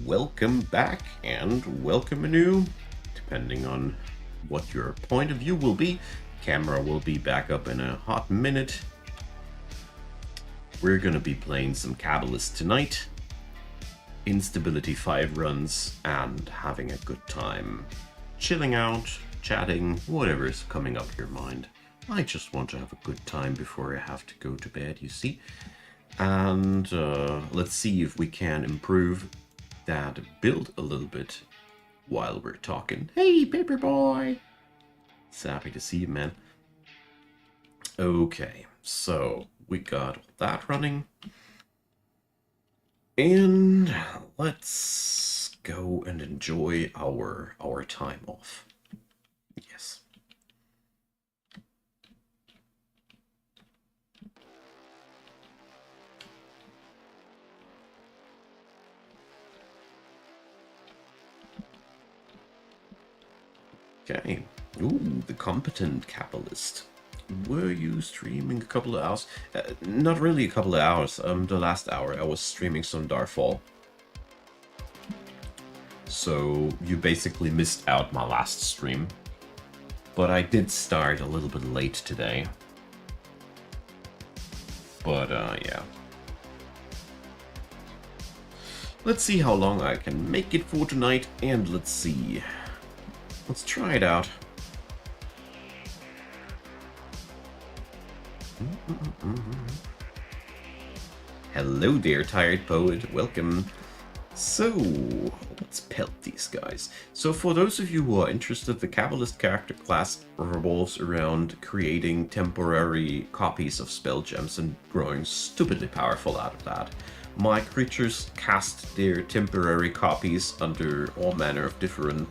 welcome back and welcome anew, depending on what your point of view will be. Camera will be back up in a hot minute. We're gonna be playing some Cabalist tonight. Instability 5 runs and having a good time. Chilling out, chatting, whatever's coming up your mind. I just want to have a good time before I have to go to bed, you see. And let's see if we can improve that build a little bit while we're talking. Hey, paper boy! So happy to see you, man. Okay, so we got that running. And let's go and enjoy our time off. Yes. Okay. Ooh, the competent Cabalist. Were you streaming a couple of hours? Not really a couple of hours. The last hour I was streaming some Darfall. So you basically missed out my last stream. But I did start a little bit late today. But yeah. Let's see how long I can make it for tonight, and let's see. Let's try it out. Hello there, Tired Poet. Welcome. So, let's pelt these guys. So for those of you who are interested, the Cabalist character class revolves around creating temporary copies of spell gems and growing stupidly powerful out of that. My creatures cast their temporary copies under all manner of different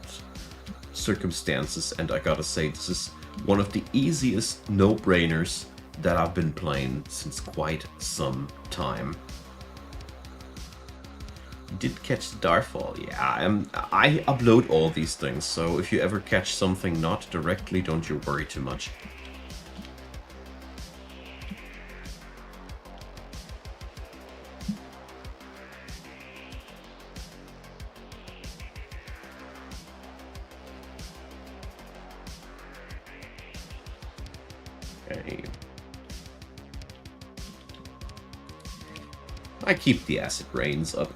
circumstances, and I gotta say, this is one of the easiest no-brainers that I've been playing since quite some time. You did catch the Darfall, yeah. I upload all these things, so if you ever catch something not directly, don't you worry too much. Okay. I keep the acid rains up.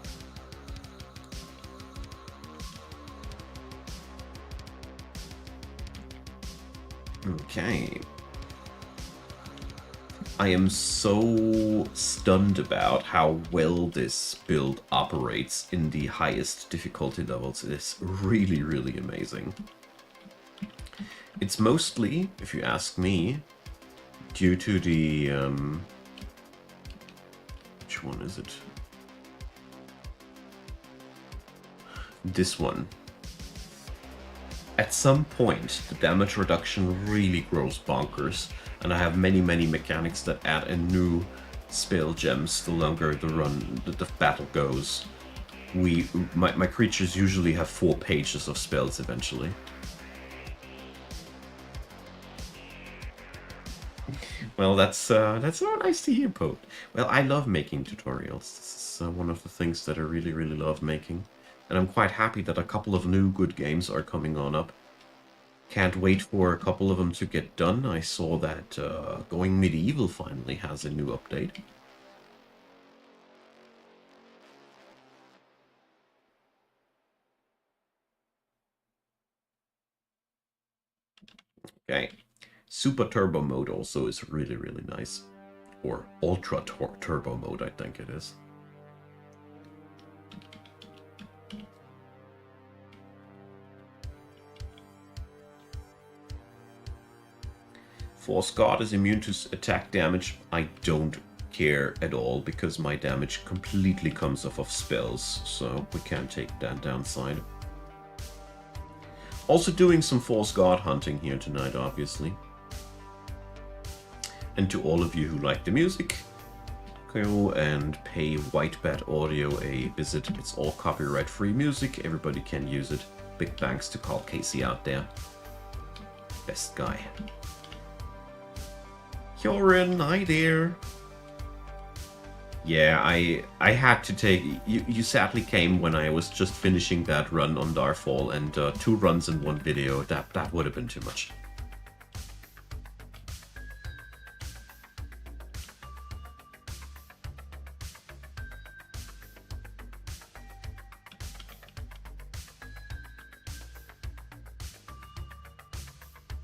Okay. I am so stunned about how well this build operates in the highest difficulty levels. It is really, really amazing. It's mostly, if you ask me, due to the which one is it? This one. At some point, the damage reduction really grows bonkers, and I have many mechanics that add in new spell gems the longer the battle goes. My creatures usually have 4 pages of spells eventually. Well, that's so nice to hear, Pope. Well, I love making tutorials. This is one of the things that I really love making. And I'm quite happy that a couple of new good games are coming on up. Can't wait for a couple of them to get done. I saw that Going Medieval finally has a new update. Okay. Super Turbo mode also is really nice. Or Ultra Turbo mode, I think it is. Force God is immune to attack damage. I don't care at all because my damage completely comes off of spells, so we can't take that downside. Also doing some Force God hunting here tonight, obviously. And to all of you who like the music, go and pay Whitebat Audio a visit. It's all copyright-free music. Everybody can use it. Big thanks to Carl Casey out there. Best guy. Kyorin, hi there. Yeah, I had to take you sadly came when I was just finishing that run on Darfall, and 2 runs in one video, that would have been too much.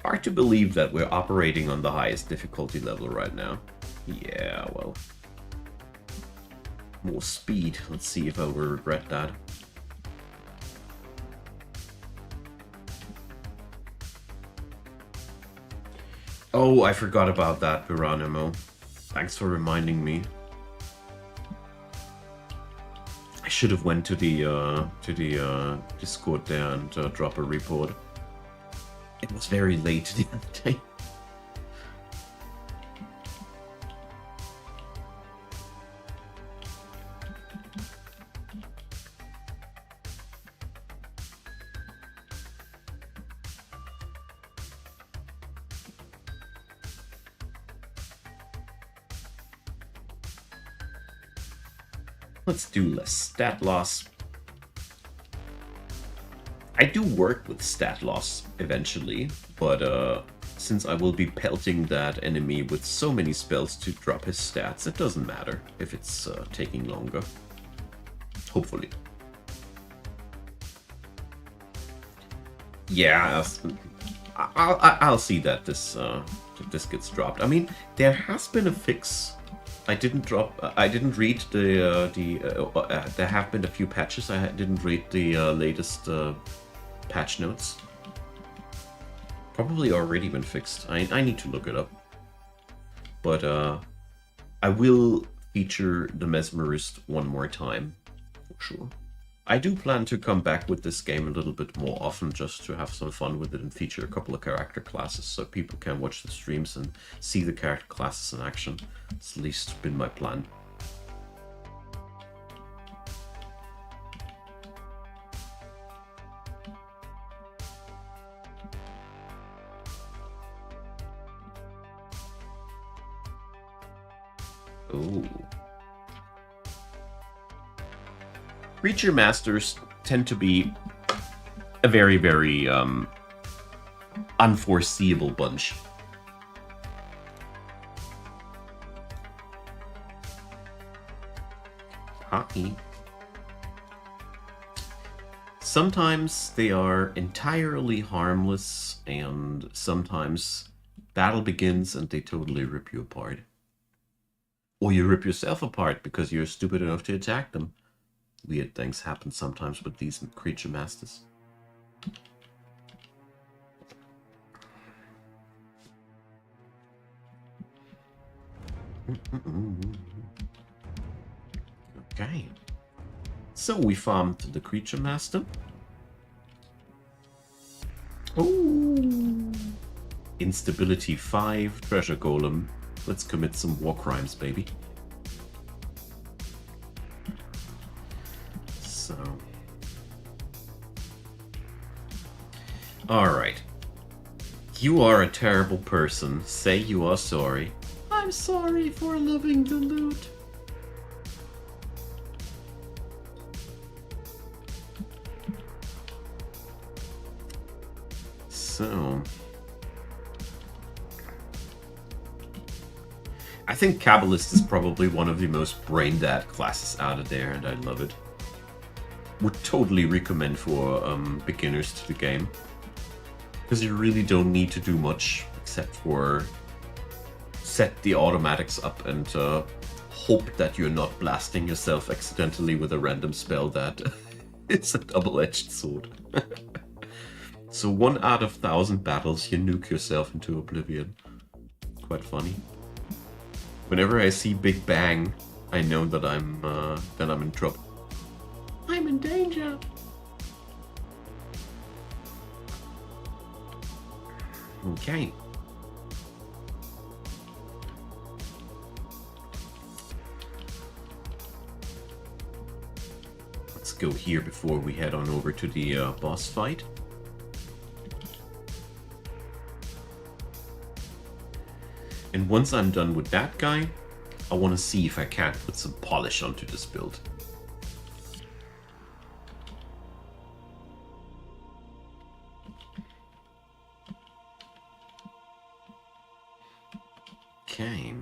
Hard to believe that we're operating on the highest difficulty level right now. Yeah, well. More speed. Let's see if I will regret that. Oh, I forgot about that, Geronimo. Thanks for reminding me. I should have went to the Discord there and drop a report. It was very late the other day. Let's do less stat loss. I do work with stat loss eventually, but since I will be pelting that enemy with so many spells to drop his stats, it doesn't matter if it's taking longer. Hopefully. Yeah, I'll see that this gets dropped. I mean, there has been a fix. I didn't read there have been a few patches. I didn't read the latest patch notes. Probably already been fixed. I need to look it up. But I will feature the Mesmerist one more time, for sure. I do plan to come back with this game a little bit more often, just to have some fun with it and feature a couple of character classes so people can watch the streams and see the character classes in action. It's at least been my plan. Ooh. Creature Masters tend to be a very, very unforeseeable bunch. Hockey. Sometimes they are entirely harmless, and sometimes battle begins and they totally rip you apart. Or you rip yourself apart because you're stupid enough to attack them. Weird things happen sometimes with these creature masters. Okay. So we farmed the creature master. Oh. Instability 5, treasure golem. Let's commit some war crimes, baby. So. Alright. You are a terrible person. Say you are sorry. I'm sorry for loving the loot. So. I think Cabalist is probably one of the most brain-dead classes out of there, and I love it. Would totally recommend for beginners to the game. Because you really don't need to do much except for set the automatics up and hope that you're not blasting yourself accidentally with a random spell that is a double-edged sword. So 1 out of 1,000 battles you nuke yourself into oblivion. Quite funny. Whenever I see Big Bang, I know that I'm in trouble. I'm in danger. Okay. Let's go here before we head on over to the boss fight. And once I'm done with that guy, I want to see if I can't put some polish onto this build. Okay.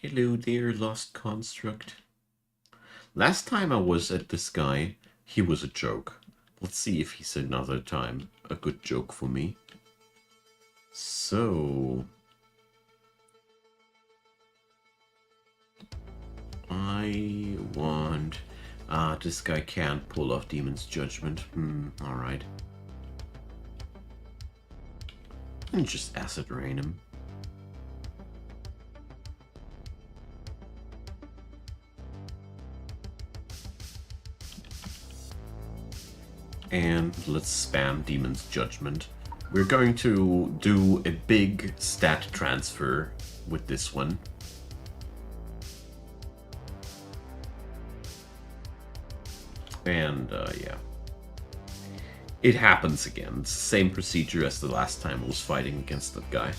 Hello there, Lost Construct. Last time I was at this guy, he was a joke. Let's see if he's another time a good joke for me. So... I want... this guy can't pull off Demon's Judgment. Alright. And just Acid Rain him. And let's spam Demon's Judgment. We're going to do a big stat transfer with this one. And, yeah. It happens again. It's the same procedure as the last time I was fighting against that guy.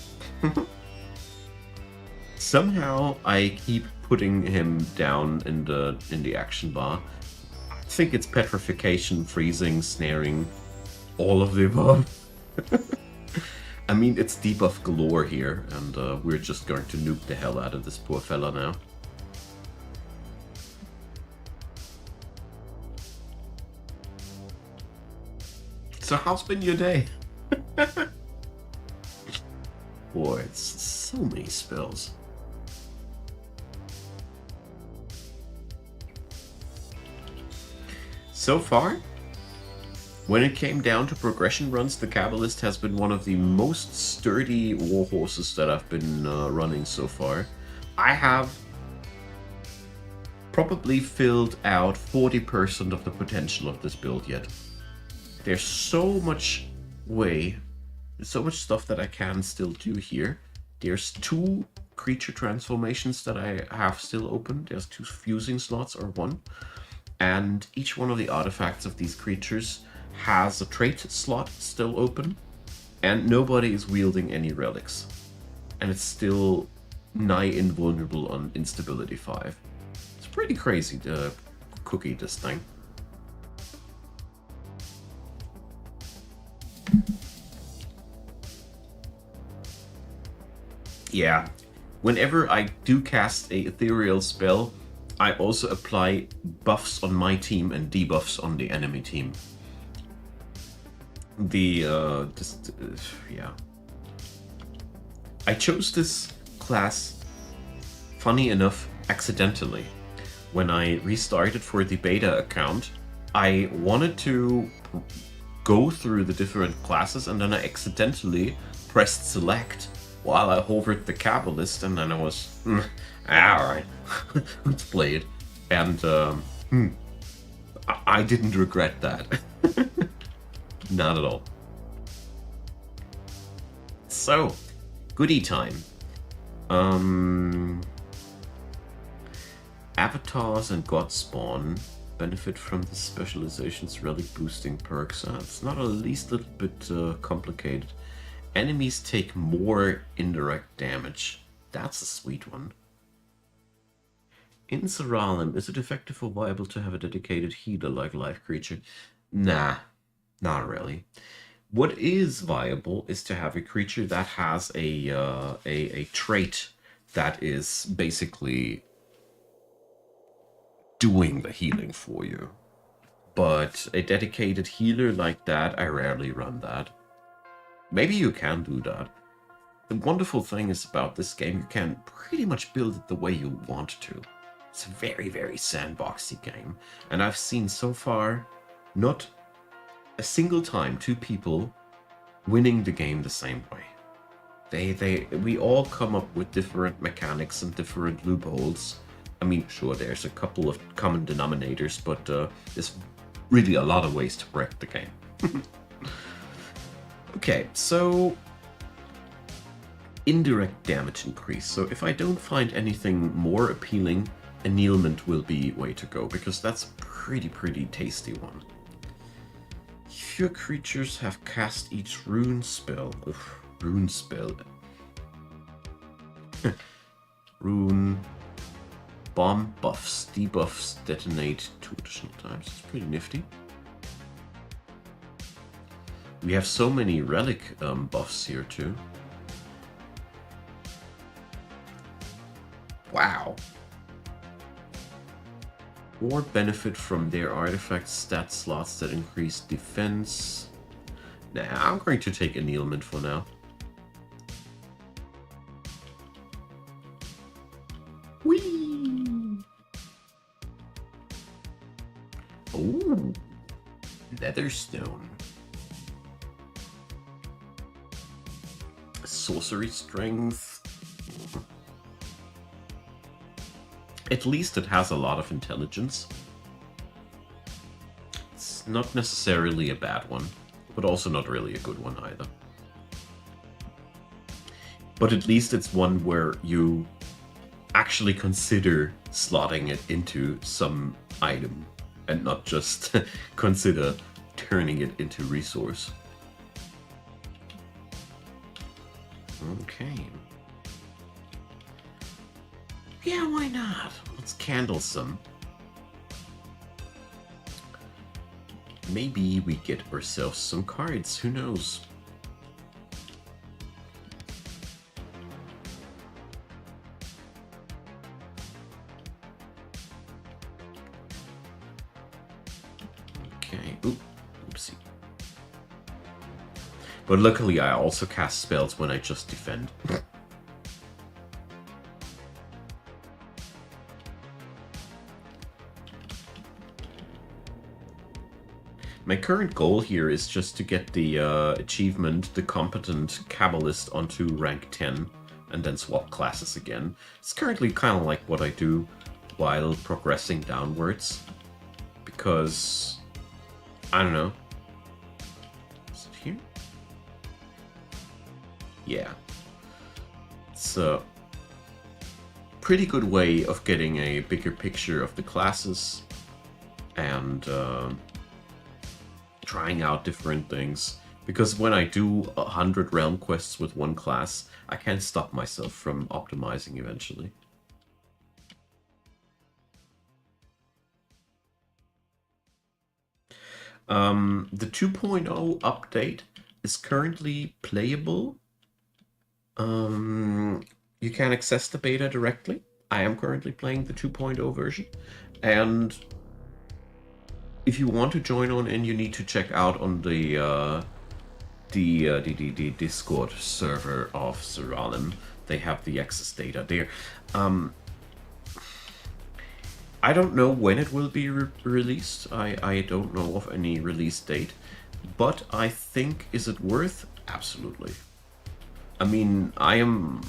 Somehow I keep putting him down in the action bar. I think it's petrification, freezing, snaring, all of the above. I mean, it's debuff galore here, and we're just going to nuke the hell out of this poor fella now. So how's been your day? Boy, it's so many spells. So far, when it came down to progression runs, the Cabalist has been one of the most sturdy warhorses that I've been running so far. I have probably filled out 40% of the potential of this build yet. There's so much so much stuff that I can still do here. There's 2 creature transformations that I have still open. There's 2 fusing slots or 1. And each one of the artifacts of these creatures has a trait slot still open. And nobody is wielding any relics. And it's still nigh invulnerable on Instability 5. It's pretty crazy to cookie this thing. Yeah, whenever I do cast a ethereal spell, I also apply buffs on my team and debuffs on the enemy team. Yeah. I chose this class, funny enough, accidentally. When I restarted for the beta account, I wanted to go through the different classes, and then I accidentally pressed select while I hovered the Cabalist, and then I was, alright, let's play it. And I didn't regret that. Not at all. So, goodie time. Avatars and Godspawn benefit from the specialization's relic boosting perks. It's not at least a little bit complicated. Enemies take more indirect damage. That's a sweet one. In Siralim, is it effective or viable to have a dedicated healer like life creature? Nah, not really. What is viable is to have a creature that has a trait that is basically doing the healing for you. But a dedicated healer like that, I rarely run that. Maybe you can do that. The wonderful thing is about this game, you can pretty much build it the way you want to. It's a very, very sandboxy game. And I've seen so far not a single time 2 people winning the game the same way. We all come up with different mechanics and different loopholes. I mean, sure, there's a couple of common denominators, but there's really a lot of ways to wreck the game. Okay, so indirect damage increase. So if I don't find anything more appealing, annealment will be way to go, because that's a pretty tasty one. Your creatures have cast each rune spell. Ugh, rune spell. Rune. Bomb buffs. Debuffs detonate 2 additional times. It's pretty nifty. We have so many relic buffs here too. Wow. Or benefit from their artifact stat slots that increase defense. Nah, I'm going to take annealment for now. Whee! Ooh, Nether stone. Sorcery strength. At least it has a lot of intelligence. It's not necessarily a bad one, but also not really a good one either. But at least it's one where you actually consider slotting it into some item and not just consider turning it into resource. Okay. Yeah, why not? Let's candle some. Maybe we get ourselves some cards, who knows? Okay, oopsie. But luckily I also cast spells when I just defend. My current goal here is just to get the achievement, the competent Cabalist, onto rank 10 and then swap classes again. It's currently kind of like what I do while progressing downwards. Because, I don't know. Is it here? Yeah. It's a pretty good way of getting a bigger picture of the classes and trying out different things, because when I do 100 realm quests with one class, I can't stop myself from optimizing eventually. The 2.0 update is currently playable. You can access the beta directly. I am currently playing the 2.0 version, and if you want to join on in, you need to check out on the Discord server of Siralim. They have the access data there. I don't know when it will be released. I don't know of any release date, but I think, is it worth? Absolutely. I mean, I am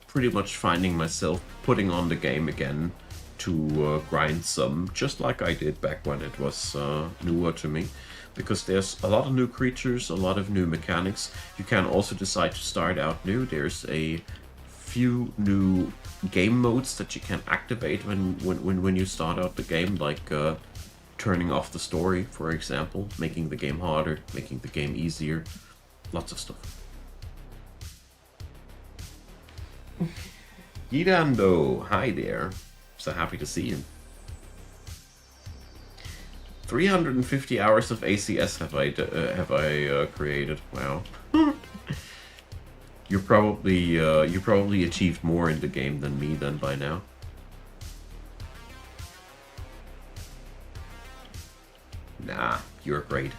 pretty much finding myself putting on the game again to grind some, just like I did back when it was newer to me, because there's a lot of new creatures, a lot of new mechanics. You can also decide to start out new. There's a few new game modes that you can activate when you start out the game, like turning off the story, for example, making the game harder, making the game easier, lots of stuff. Gidando, hi there. So happy to see you. 350 hours of ACS have I created. Wow. You probably achieved more in the game than me then by now. Nah, you're great.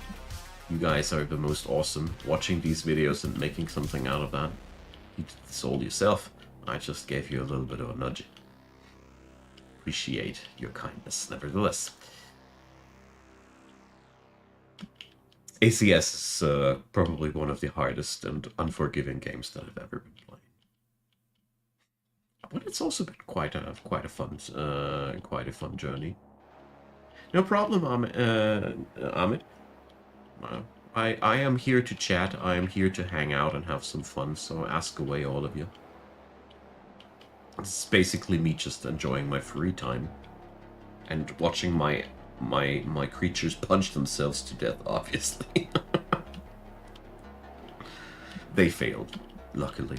You guys are the most awesome. Watching these videos and making something out of that. You did this all yourself. I just gave you a little bit of a nudge. Appreciate your kindness, nevertheless. ACS is probably one of the hardest and unforgiving games that I've ever been playing. But it's also been quite a fun journey. No problem, Amit. I am here to chat. I am here to hang out and have some fun. So ask away, all of you. It's basically me just enjoying my free time and watching my creatures punch themselves to death, obviously. They failed, luckily.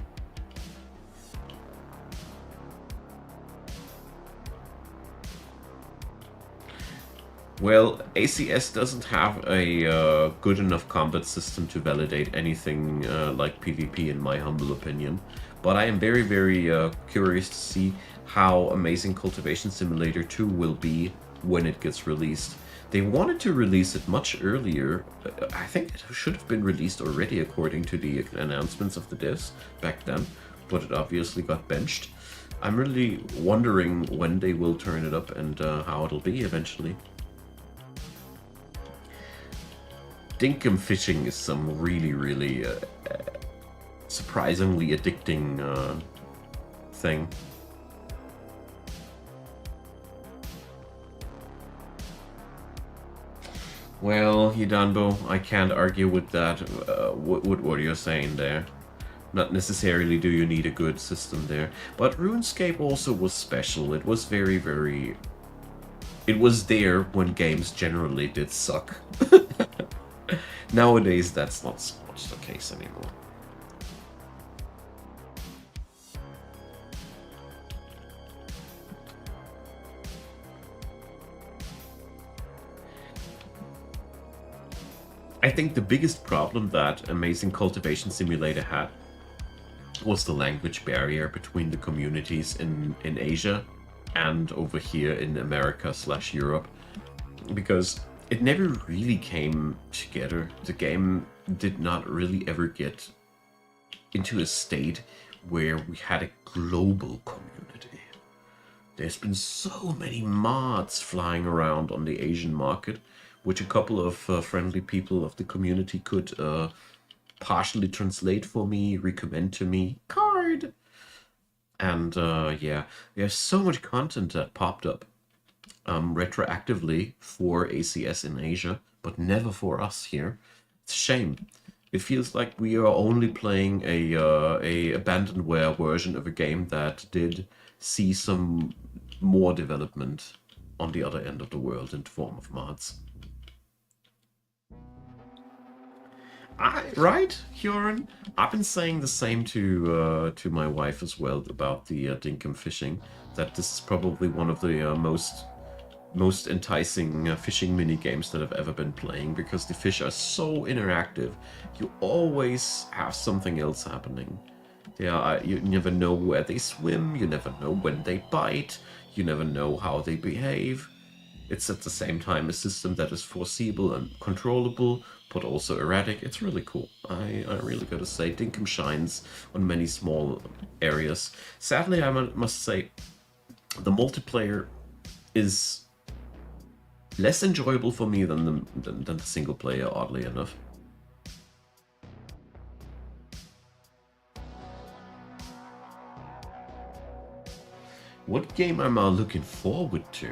Well, ACS doesn't have a good enough combat system to validate anything like PvP, in my humble opinion. But I am very, very curious to see how Amazing Cultivation Simulator 2 will be when it gets released. They wanted to release it much earlier. I think it should have been released already according to the announcements of the devs back then, but it obviously got benched. I'm really wondering when they will turn it up and how it'll be eventually. Dinkum fishing is some really, really surprisingly addicting thing. Well, Hidambo, I can't argue with that, with what you're saying there. Not necessarily do you need a good system there. But RuneScape also was special. It was very, very... It was there when games generally did suck. Nowadays, that's not so much the case anymore. I think the biggest problem that Amazing Cultivation Simulator had was the language barrier between the communities in Asia and over here in America/Europe, because it never really came together. The game did not really ever get into a state where we had a global community. There's been so many mods flying around on the Asian market, which a couple of friendly people of the community could partially translate for me, recommend to me. Card! And yeah, there's so much content that popped up retroactively for ACS in Asia, but never for us here. It's a shame. It feels like we are only playing a abandonware version of a game that did see some more development on the other end of the world in the form of mods. Right, Huron? I've been saying the same to my wife as well about the dinkum fishing. That this is probably one of the most enticing fishing mini games that I've ever been playing, because the fish are so interactive. You always have something else happening. You never know where they swim. You never know when they bite. You never know how they behave. It's at the same time a system that is foreseeable and controllable, but also erratic. It's really cool. I really gotta say, Dinkum shines on many small areas. Sadly, I must say, the multiplayer is less enjoyable for me than the single player, oddly enough. What game am I looking forward to?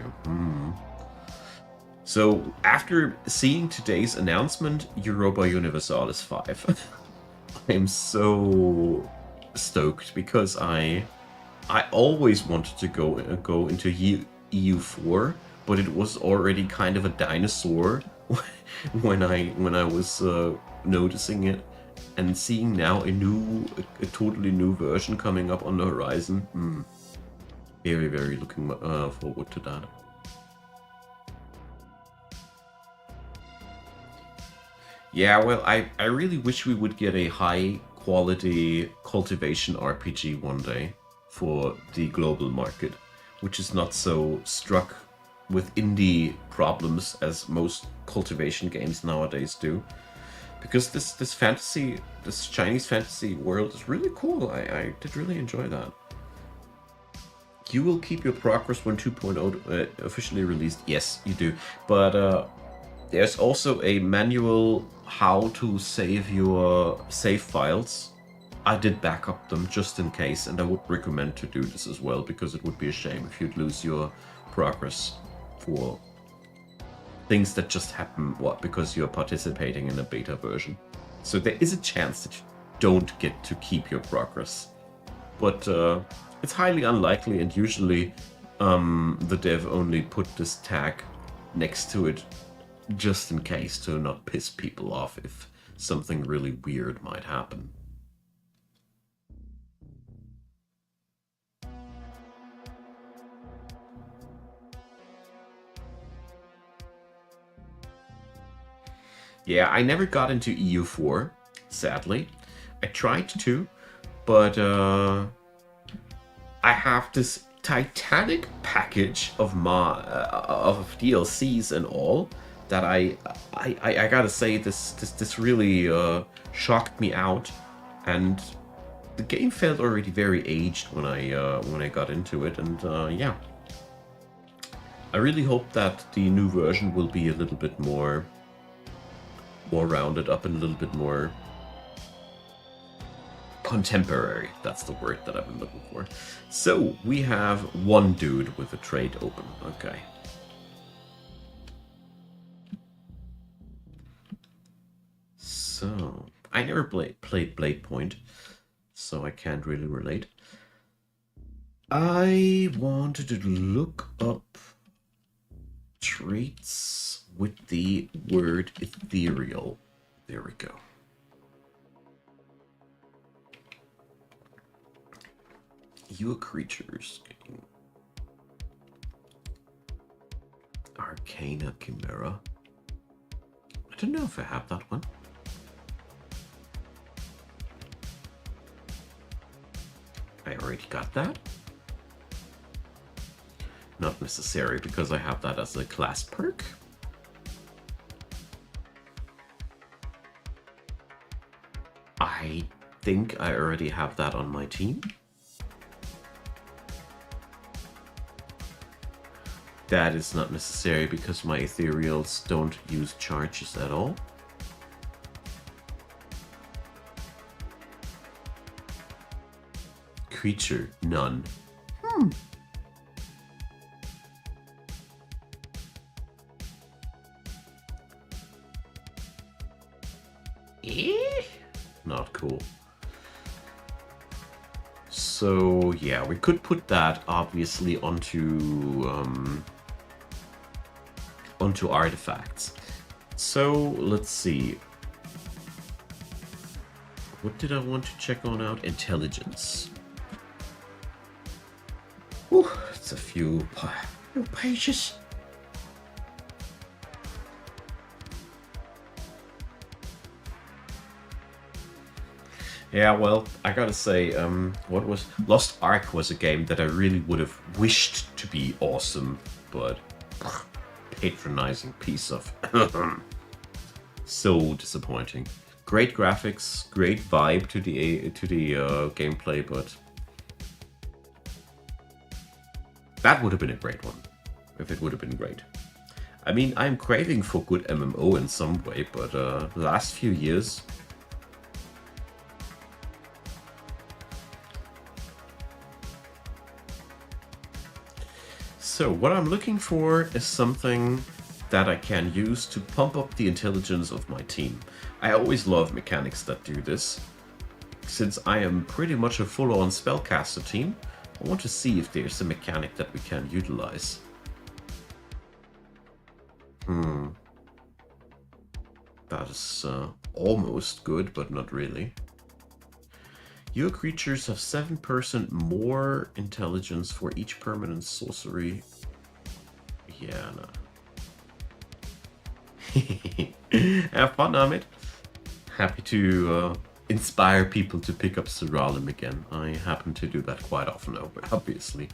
So, after seeing today's announcement, Europa Universalis 5, I'm so stoked, because I always wanted to go into EU4, but it was already kind of a dinosaur when I was noticing it, and seeing now a totally new version coming up on the horizon. Very, very looking forward to that. Yeah, well, I really wish we would get a high quality cultivation RPG one day for the global market, which is not so struck with indie problems as most cultivation games nowadays do. Because this Chinese fantasy world is really cool. I did really enjoy that. You will keep your progress when 2.0 officially released. Yes, you do. But there's also a manual how to save your save files. I did backup them just in case, and I would recommend to do this as well, because it would be a shame if you'd lose your progress for things that just happen, because you're participating in a beta version. So there is a chance that you don't get to keep your progress. But it's highly unlikely, and usually the dev only put this tag next to it just in case, to not piss people off if something really weird might happen. Yeah, I never got into EU4, sadly. I tried to, but I have this titanic package of of DLCs and all that I gotta say this really shocked me out, and the game felt already very aged when I got into it, and yeah, I really hope that the new version will be a little bit more rounded up and a little bit more contemporary. That's the word that I've been looking for. So we have one dude with a trade open. Okay. So I never played Blade Point, so I can't really relate. I wanted to look up traits with the word ethereal. There we go. You creatures. Arcana Chimera. I don't know if I have that one. I already got that. Not necessary because I have that as a class perk. I think I already have that on my team. That is not necessary because my ethereals don't use charges at all. Creature, none. Not cool. So yeah, we could put that obviously onto artifacts. So let's see. What did I want to check on out? Intelligence. Whew, it's a few pages. Yeah, well, I gotta say, what was Lost Ark was a game that I really would have wished to be awesome, but patronizing piece of so disappointing. Great graphics, great vibe to the gameplay, but that would have been a great one if it would have been great. I mean, I'm craving for good MMO in some way, but the last few years. So what I'm looking for is something that I can use to pump up the intelligence of my team. I always love mechanics that do this. Since I am pretty much a full-on spellcaster team, I want to see if there's a mechanic that we can utilize. That is almost good, but not really. Your creatures have 7% more intelligence for each permanent sorcery. Yeah, no. Have fun, Amit. Happy to inspire people to pick up Siralim again. I happen to do that quite often, obviously.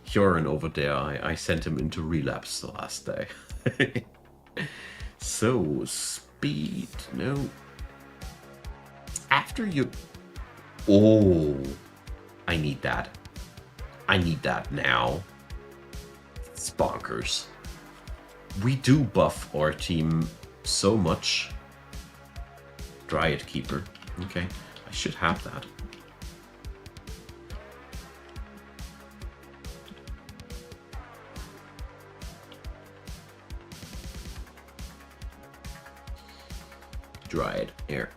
Hyorin over there, I sent him into relapse the last day. So, speed, no. After you... Oh, I need that. I need that now. It's bonkers. We do buff our team so much. Dryad Keeper. Okay, I should have that. Dryad, here.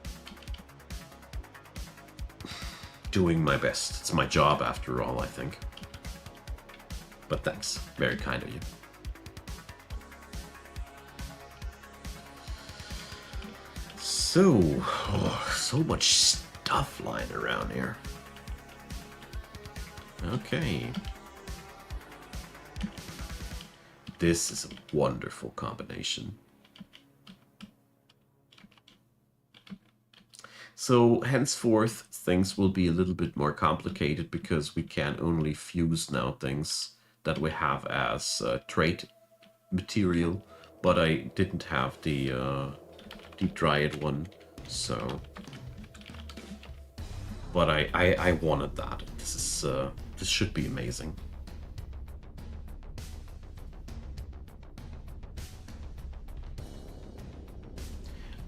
Doing my best. It's my job after all, I think. But thanks. Very kind of you. So, so much stuff lying around here. Okay. This is a wonderful combination. So henceforth, things will be a little bit more complicated because we can only fuse now things that we have as trait material, but I didn't have the dryad one, so. But I wanted that. This should be amazing.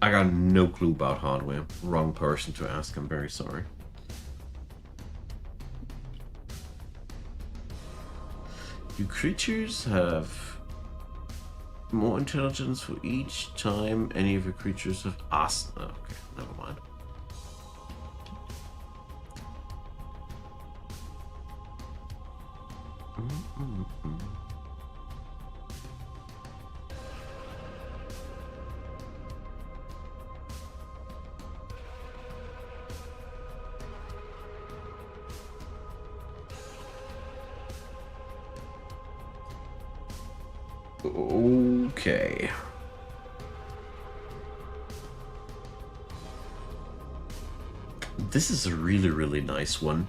I got no clue about hardware. Wrong person to ask. I'm very sorry. Do creatures have more intelligence for each time any of your creatures have asked? Oh, okay, never mind. Okay. This is a really, really nice one.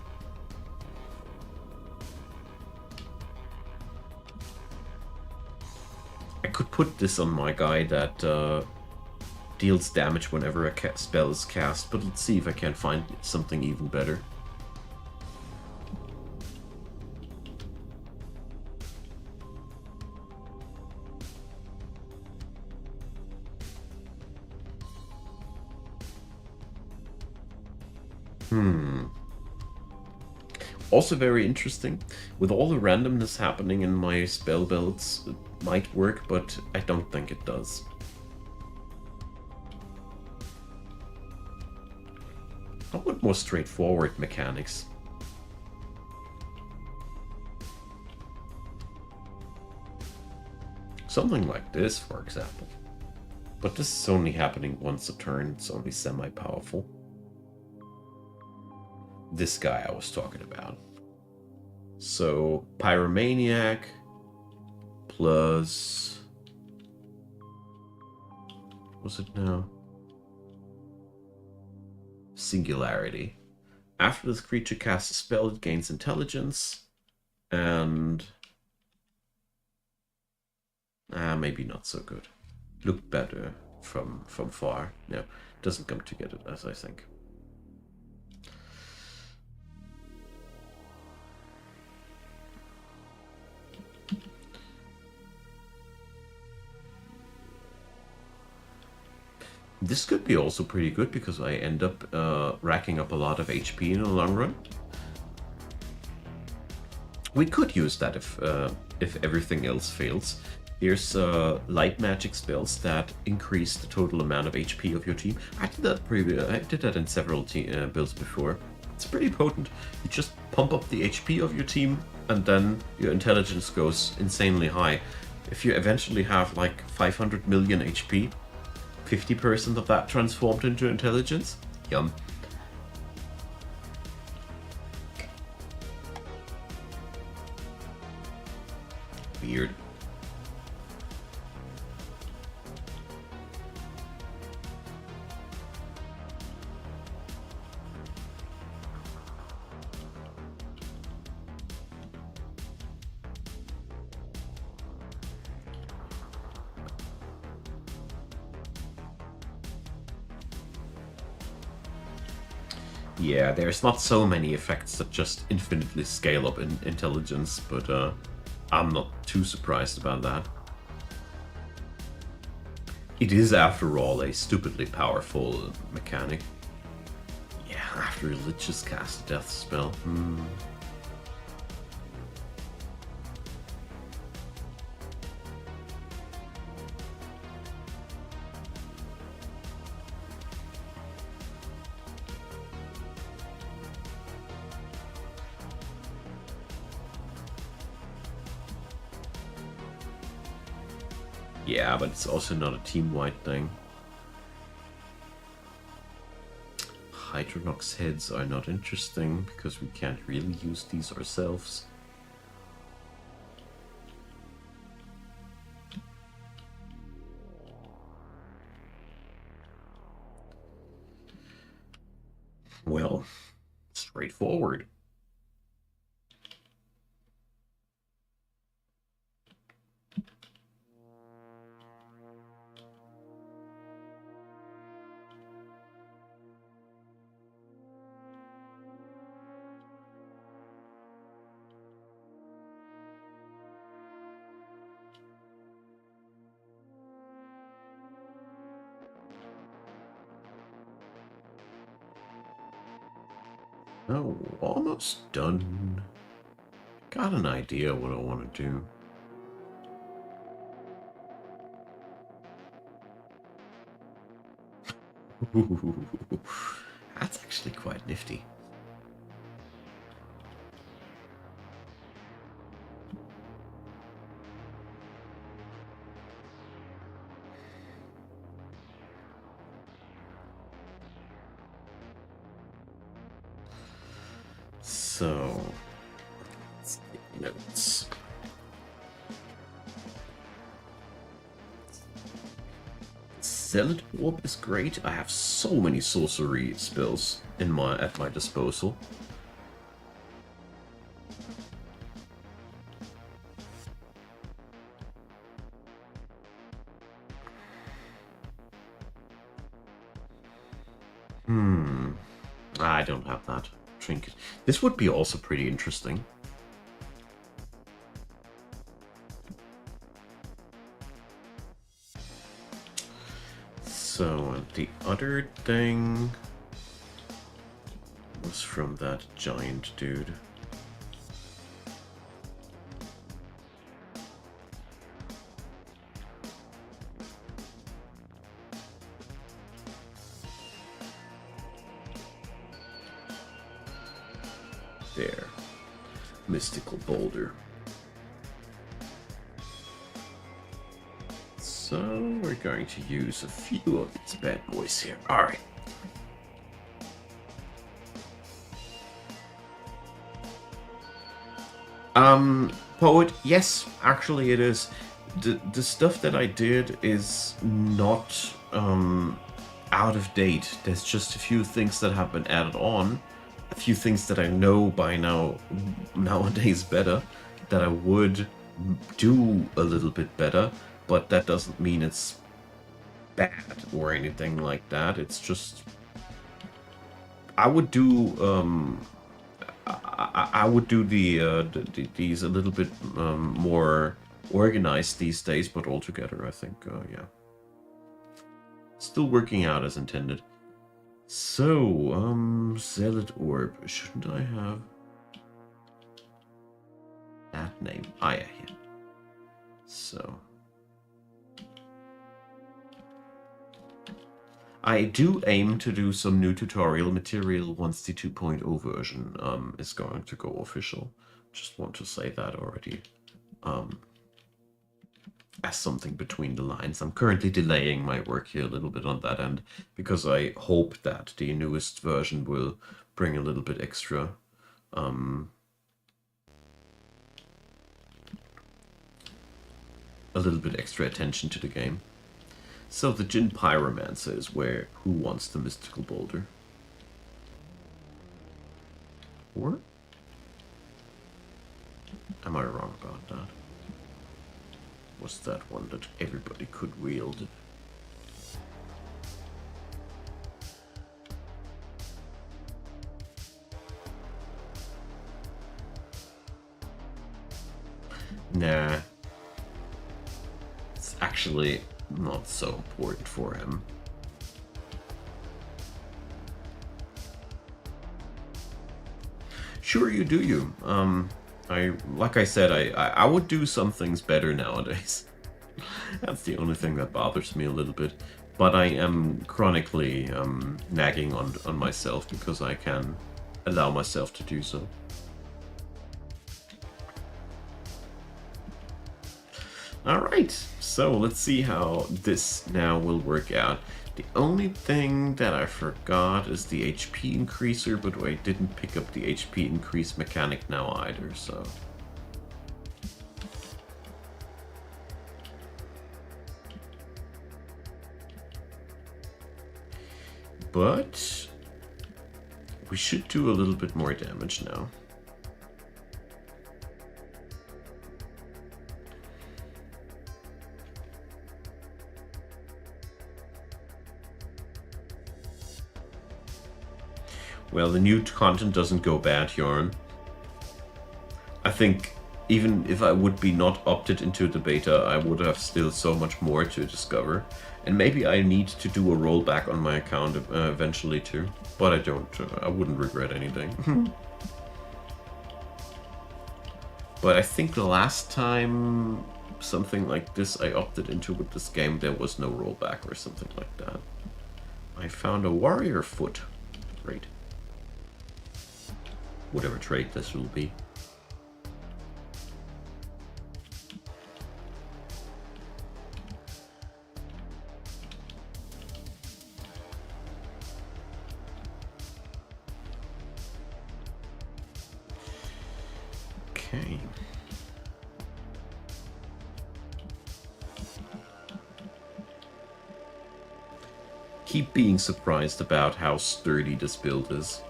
I could put this on my guy that deals damage whenever a spell is cast, but let's see if I can find something even better. Also very interesting. With all the randomness happening in my spell builds, it might work, but I don't think it does. I want more straightforward mechanics. Something like this, for example. But this is only happening once a turn, it's only semi-powerful. This guy I was talking about. So, Pyromaniac plus... what's it now? Singularity. After this creature casts a spell, it gains intelligence, and... maybe not so good. Look better from far. No, doesn't come together as I think. This could be also pretty good because I end up racking up a lot of HP in the long run. We could use that if everything else fails. There's light magic spells that increase the total amount of HP of your team. I did that in several builds before. It's pretty potent. You just pump up the HP of your team, and then your intelligence goes insanely high. If you eventually have like 500 million HP, 50% of that transformed into intelligence? Yum. Weird. Yeah, there's not so many effects that just infinitely scale up in intelligence, but I'm not too surprised about that. It is, after all, a stupidly powerful mechanic. Yeah, after a Lich's cast a death spell. Yeah, but it's also not a team-wide thing. Hydronox heads are not interesting because we can't really use these ourselves. Well, straightforward. Oh, almost done. Got an idea what I want to do. Ooh, that's actually quite nifty. So, let's take notes. Zealot Orb is great. I have so many sorcery spells at my disposal. I don't have that trinket. This would be also pretty interesting. So, the other thing was from that giant dude. There. Mystical boulder. So we're going to use a few of these bad boys here. Alright. Poet, yes, actually it is. The stuff that I did is not out of date. There's just a few things that have been added on. A few things that I know by now nowadays better that I would do a little bit better, but that doesn't mean it's bad or anything like that. It's just I would do I would do these a little bit more organized these days, but altogether I think yeah, still working out as intended. So Zealot Orb, shouldn't I have that name? Ah yeah, here. So I do aim to do some new tutorial material once the 2.0 version is going to go official. Just want to say that already. As something between the lines. I'm currently delaying my work here a little bit on that end because I hope that the newest version will bring a little bit extra attention to the game. So the Jin Pyromancer is who wants the mystical boulder? Or am I wrong about that? Was that one that everybody could wield? Nah. It's actually not so important for him. Sure, you do you. Like I said, I would do some things better nowadays. That's the only thing that bothers me a little bit. But I am chronically nagging on myself because I can allow myself to do so. Alright, so let's see how this now will work out. The only thing that I forgot is the HP increaser, but I didn't pick up the HP increase mechanic now either, so... But We should do a little bit more damage now. Well, the new content doesn't go bad, Yarn. I think even if I would be not opted into the beta, I would have still so much more to discover. And maybe I need to do a rollback on my account eventually too. But I don't. I wouldn't regret anything. But I think the last time something like this I opted into with this game, there was no rollback or something like that. I found a warrior foot. Great. Whatever trait this will be. Okay. Keep being surprised about how sturdy this build is.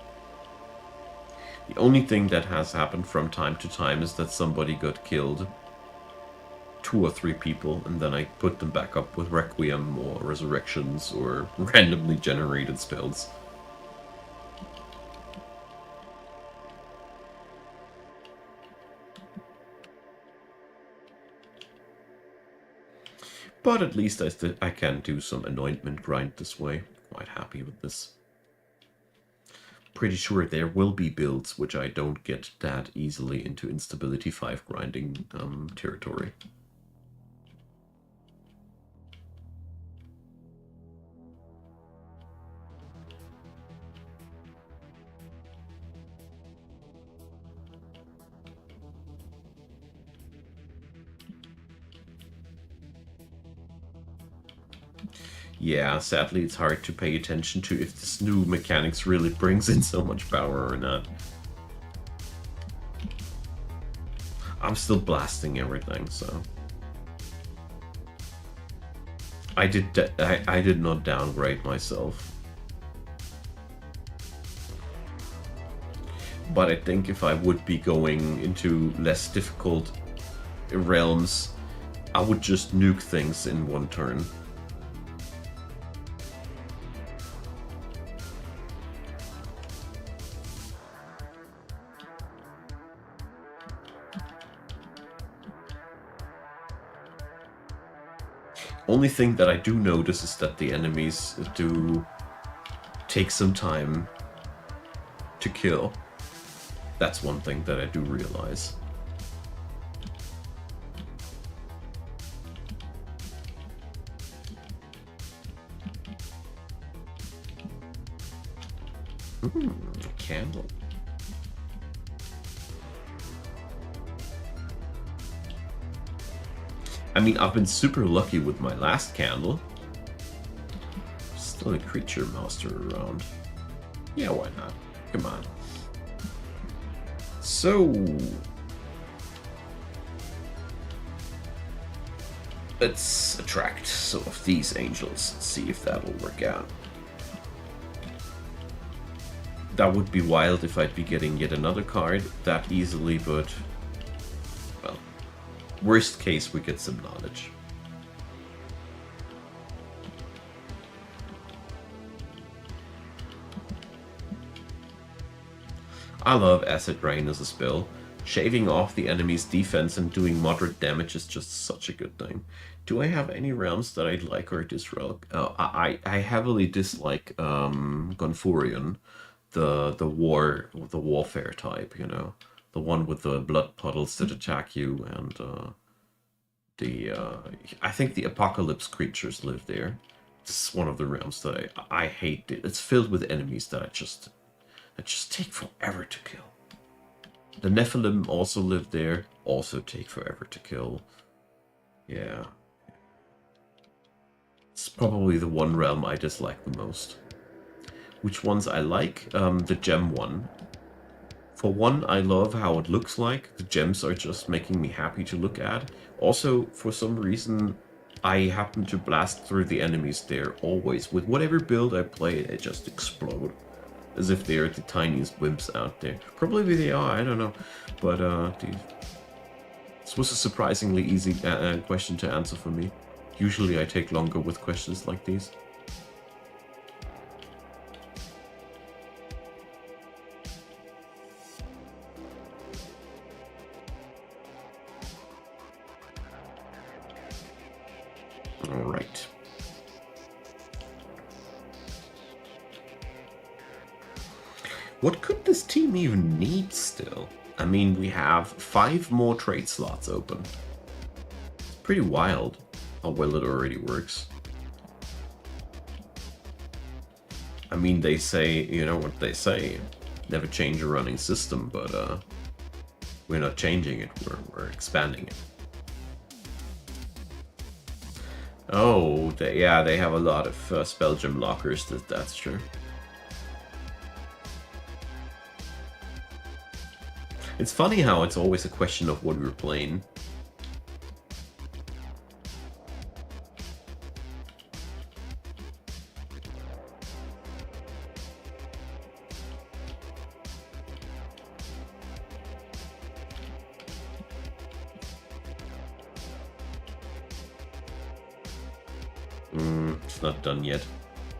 The only thing that has happened from time to time is that somebody got killed. 2 or 3 people, and then I put them back up with Requiem or Resurrections or randomly generated spells. But at least I can do some anointment grind this way. Quite happy with this. Pretty sure there will be builds which I don't get that easily into Instability 5 grinding territory. Yeah, sadly it's hard to pay attention to if this new mechanics really brings in so much power or not. I'm still blasting everything, so... I did not downgrade myself. But I think if I would be going into less difficult realms, I would just nuke things in one turn. Only thing that I do notice is that the enemies do take some time to kill. That's one thing that I do realize. Candle. I mean, I've been super lucky with my last candle. Still a creature master around. Yeah, why not? Come on. So... let's attract some of these angels and see if that'll work out. That would be wild if I'd be getting yet another card that easily, but... well, worst case, we get some knowledge. I love Acid Rain as a spell. Shaving off the enemy's defense and doing moderate damage is just such a good thing. Do I have any realms that I like or dislike? I heavily dislike Gonfurion, the warfare type, you know, the one with the blood puddles that attack you, and I think the apocalypse creatures live there. This is one of the realms that I hate. It's filled with enemies that just take forever to kill. The Nephilim also live there, also take forever to kill. Yeah. It's probably the one realm I dislike the most. Which ones I like? The gem one. For one, I love how it looks like. The gems are just making me happy to look at. Also, for some reason, I happen to blast through the enemies there always. With whatever build I play, they just explode. As if they are the tiniest wimps out there. Probably they are, I don't know. But, dude, this was a surprisingly easy question to answer for me. Usually I take longer with questions like these. Alright. What could this team even need still? I mean, we have 5 more trade slots open. It's pretty wild how well it already works. I mean, they say, you know what they say, never change a running system, but we're not changing it, we're expanding it. Oh, yeah, they have a lot of spell gem lockers, that's true. It's funny how it's always a question of what we're playing. It's not done yet.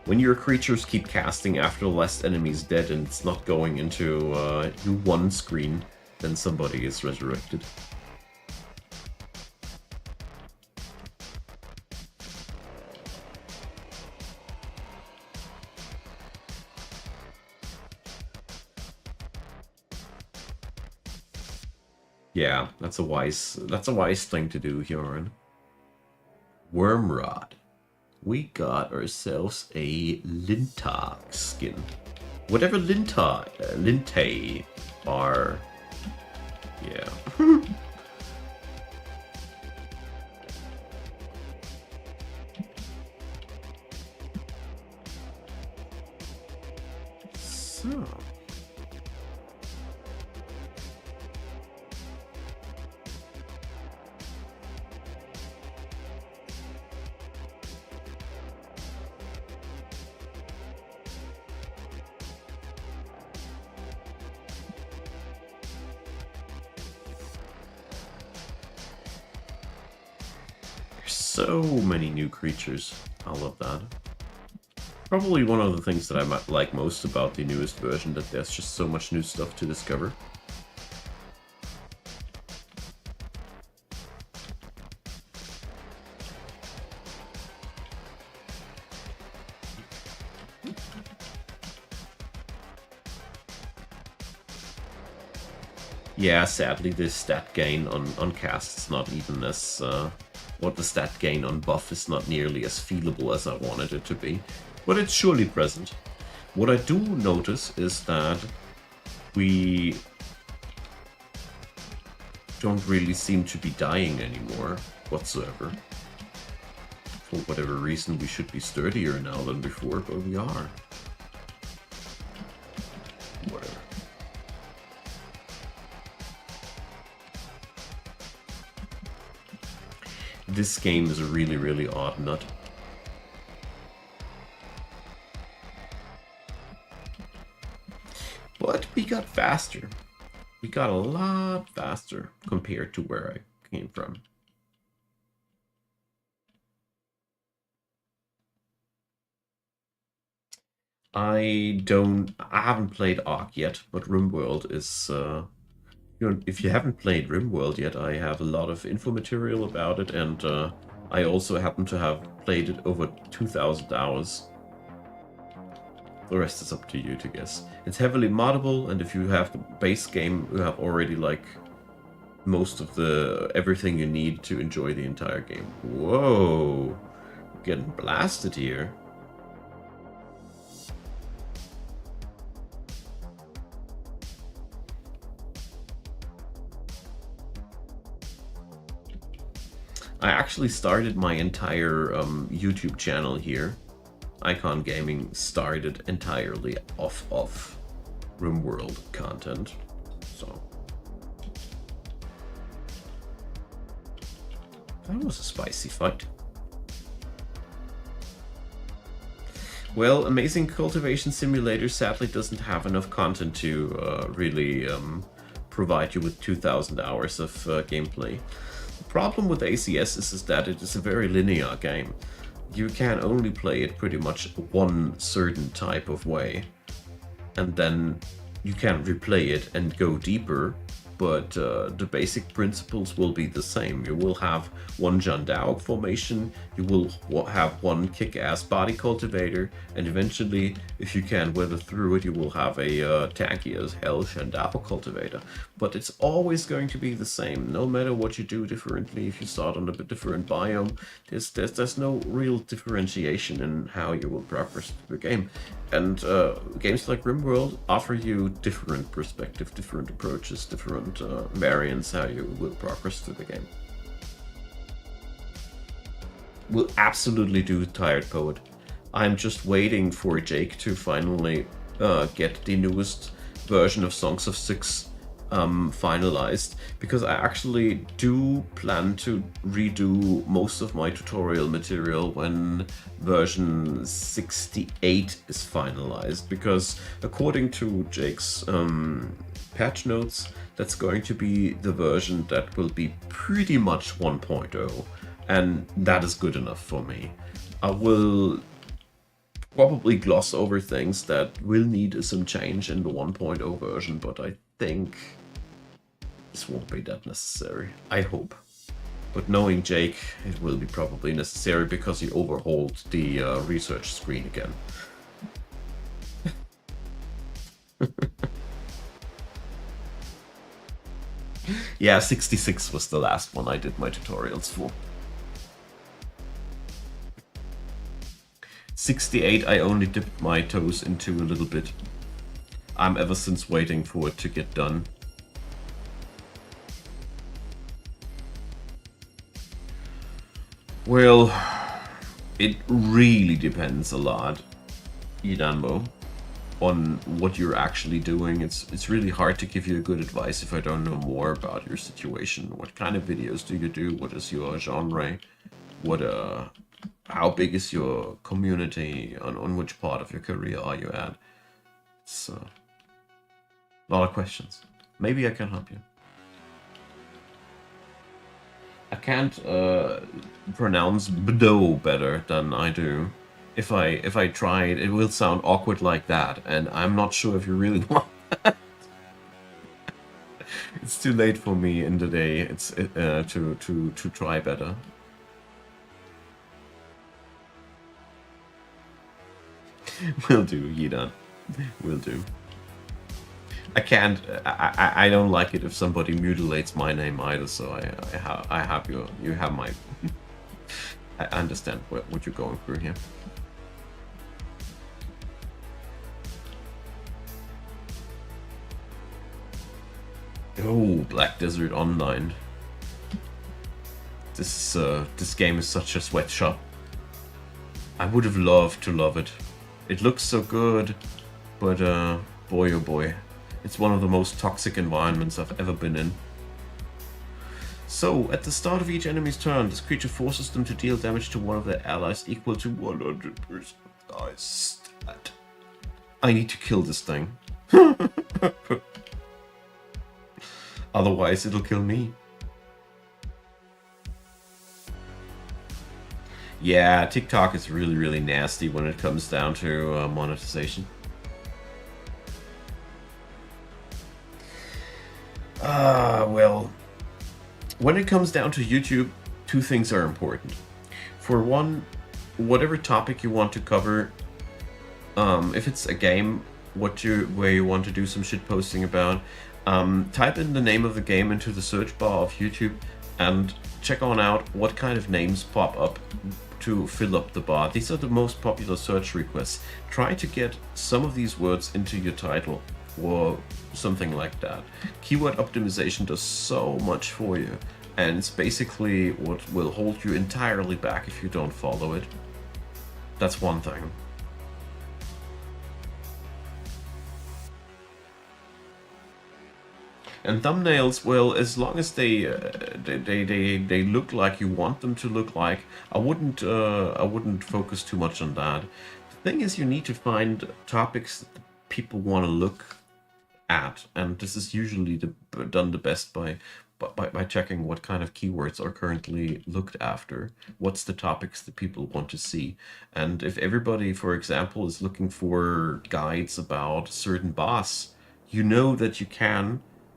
When your creatures keep casting after the last enemy is dead and it's not going into U1 screen, then somebody is resurrected. Yeah, that's a wise thing to do, Hjoran. Wormrod. We got ourselves a Lintag skin. Whatever Linte are. Yeah. So. So many new creatures. I love that. Probably one of the things that I might like most about the newest version, that there's just so much new stuff to discover. Yeah, sadly the stat gain on cast is not even as... what the stat gain on buff is not nearly as feelable as I wanted it to be. But it's surely present. What I do notice is that we don't really seem to be dying anymore whatsoever. For whatever reason, we should be sturdier now than before, but we are. Whatever. This game is a really, really odd nut. But we got faster. We got a lot faster compared to where I came from. I haven't played Ark yet, but RimWorld is... if you haven't played RimWorld yet, I have a lot of info material about it, and I also happen to have played it over 2,000 hours. The rest is up to you to guess. It's heavily moddable, and if you have the base game, you have already like most of everything you need to enjoy the entire game. Whoa, getting blasted here. I actually started my entire YouTube channel here. Icon Gaming started entirely off of RimWorld content, so that was a spicy fight. Well, Amazing Cultivation Simulator sadly doesn't have enough content to really provide you with 2,000 hours of gameplay. The problem with ACS is that it is a very linear game. You can only play it pretty much one certain type of way, and then you can replay it and go deeper, but the basic principles will be the same. You will have one Jandao formation, you will have one kick-ass body cultivator, and eventually, if you can weather through it, you will have a tanky as hell Jandao cultivator. But it's always going to be the same, no matter what you do differently. If you start on a bit different biome, there's no real differentiation in how you will progress through the game. And games like RimWorld offer you different perspective, different approaches, different variants how you will progress through the game. Will absolutely do Tired Poet. I'm just waiting for Jake to finally get the newest version of Songs of Six finalized, because I actually do plan to redo most of my tutorial material when version 68 is finalized, because according to Jake's patch notes, that's going to be the version that will be pretty much 1.0, and that is good enough for me. I will probably gloss over things that will need some change in the 1.0 version, but I think this won't be that necessary. I hope. But knowing Jake, it will be probably necessary because he overhauled the research screen again. Yeah, 66 was the last one I did my tutorials for. 68 I only dipped my toes into a little bit. I'm ever since waiting for it to get done. Well, it really depends a lot, Idanmo, on what you're actually doing. It's really hard to give you a good advice if I don't know more about your situation. What kind of videos do you do? What is your genre? What how big is your community? On which part of your career are you at? It's a lot of questions. Maybe I can help you. I can't pronounce Bdo better than I do. If I try it, it will sound awkward like that, and I'm not sure if you really want that. It's too late for me in the day. It's to try better. Will do, Yidan. Will do. I can't. I don't like it if somebody mutilates my name either. So I have you have my. I understand what you're going through here. Oh, Black Desert Online. This game is such a sweatshop. I would have loved to love it. It looks so good, but boy oh boy, it's one of the most toxic environments I've ever been in. So, at the start of each enemy's turn, this creature forces them to deal damage to one of their allies equal to 100%. Stat. I need to kill this thing. Otherwise, it'll kill me. Yeah, TikTok is really nasty when it comes down to monetization. Well, when it comes down to YouTube, two things are important. For one, whatever topic you want to cover, if it's a game where you want to do some shit posting about, type in the name of the game into the search bar of YouTube and check on out what kind of names pop up to fill up the bar. These are the most popular search requests. Try to get some of these words into your title or something like that. Keyword optimization does so much for you, and it's basically what will hold you entirely back if you don't follow it. That's one thing. And thumbnails, well, as long as they look like you want them to look like, I wouldn't focus too much on that. thing is, you need to find topics that people want to look at, and this is usually done the best by checking what kind of keywords are currently looked after, what's the topics that people want to see. And if everybody, for example, is looking for guides about a certain boss, you know that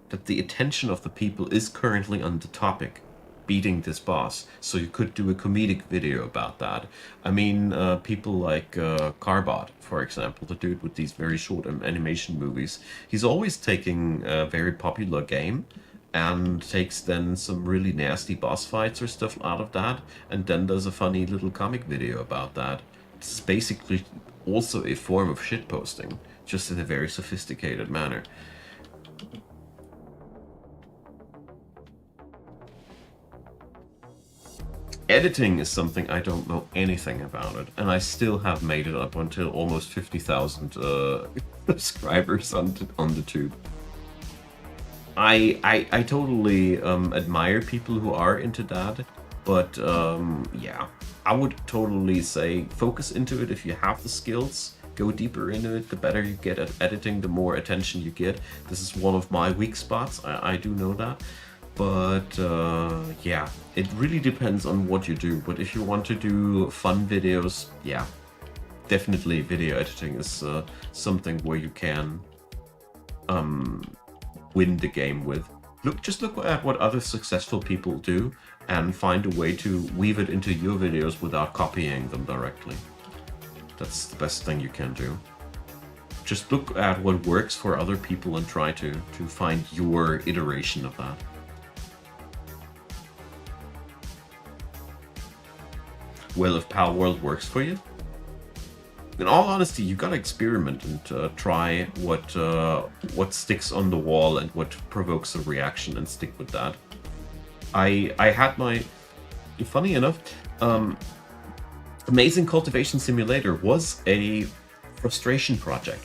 that the attention of the people is currently on the topic beating this boss. So you could do a comedic video about that. I mean, people like Carbot, for example, the dude with these very short animation movies, he's always taking a very popular game and takes then some really nasty boss fights or stuff out of that, and then does a funny little comic video about that. It's basically also a form of shitposting, just in a very sophisticated manner. Editing is something I don't know anything about it, and I still have made it up until almost 50,000 subscribers on the tube. I totally admire people who are into that, but yeah, I would totally say focus into it if you have the skills. Go deeper into it. The better you get at editing, the more attention you get. This is one of my weak spots. I do know that. But yeah, it really depends on what you do. But if you want to do fun videos, yeah, definitely video editing is something where you can win the game with. Just look at what other successful people do and find a way to weave it into your videos without copying them directly. That's the best thing you can do. Just look at what works for other people and try to find your iteration of that. Well, if Pal World works for you, in all honesty, you gotta experiment and try what sticks on the wall and what provokes a reaction and stick with that. I had my, funny enough, Amazing Cultivation Simulator was a frustration project.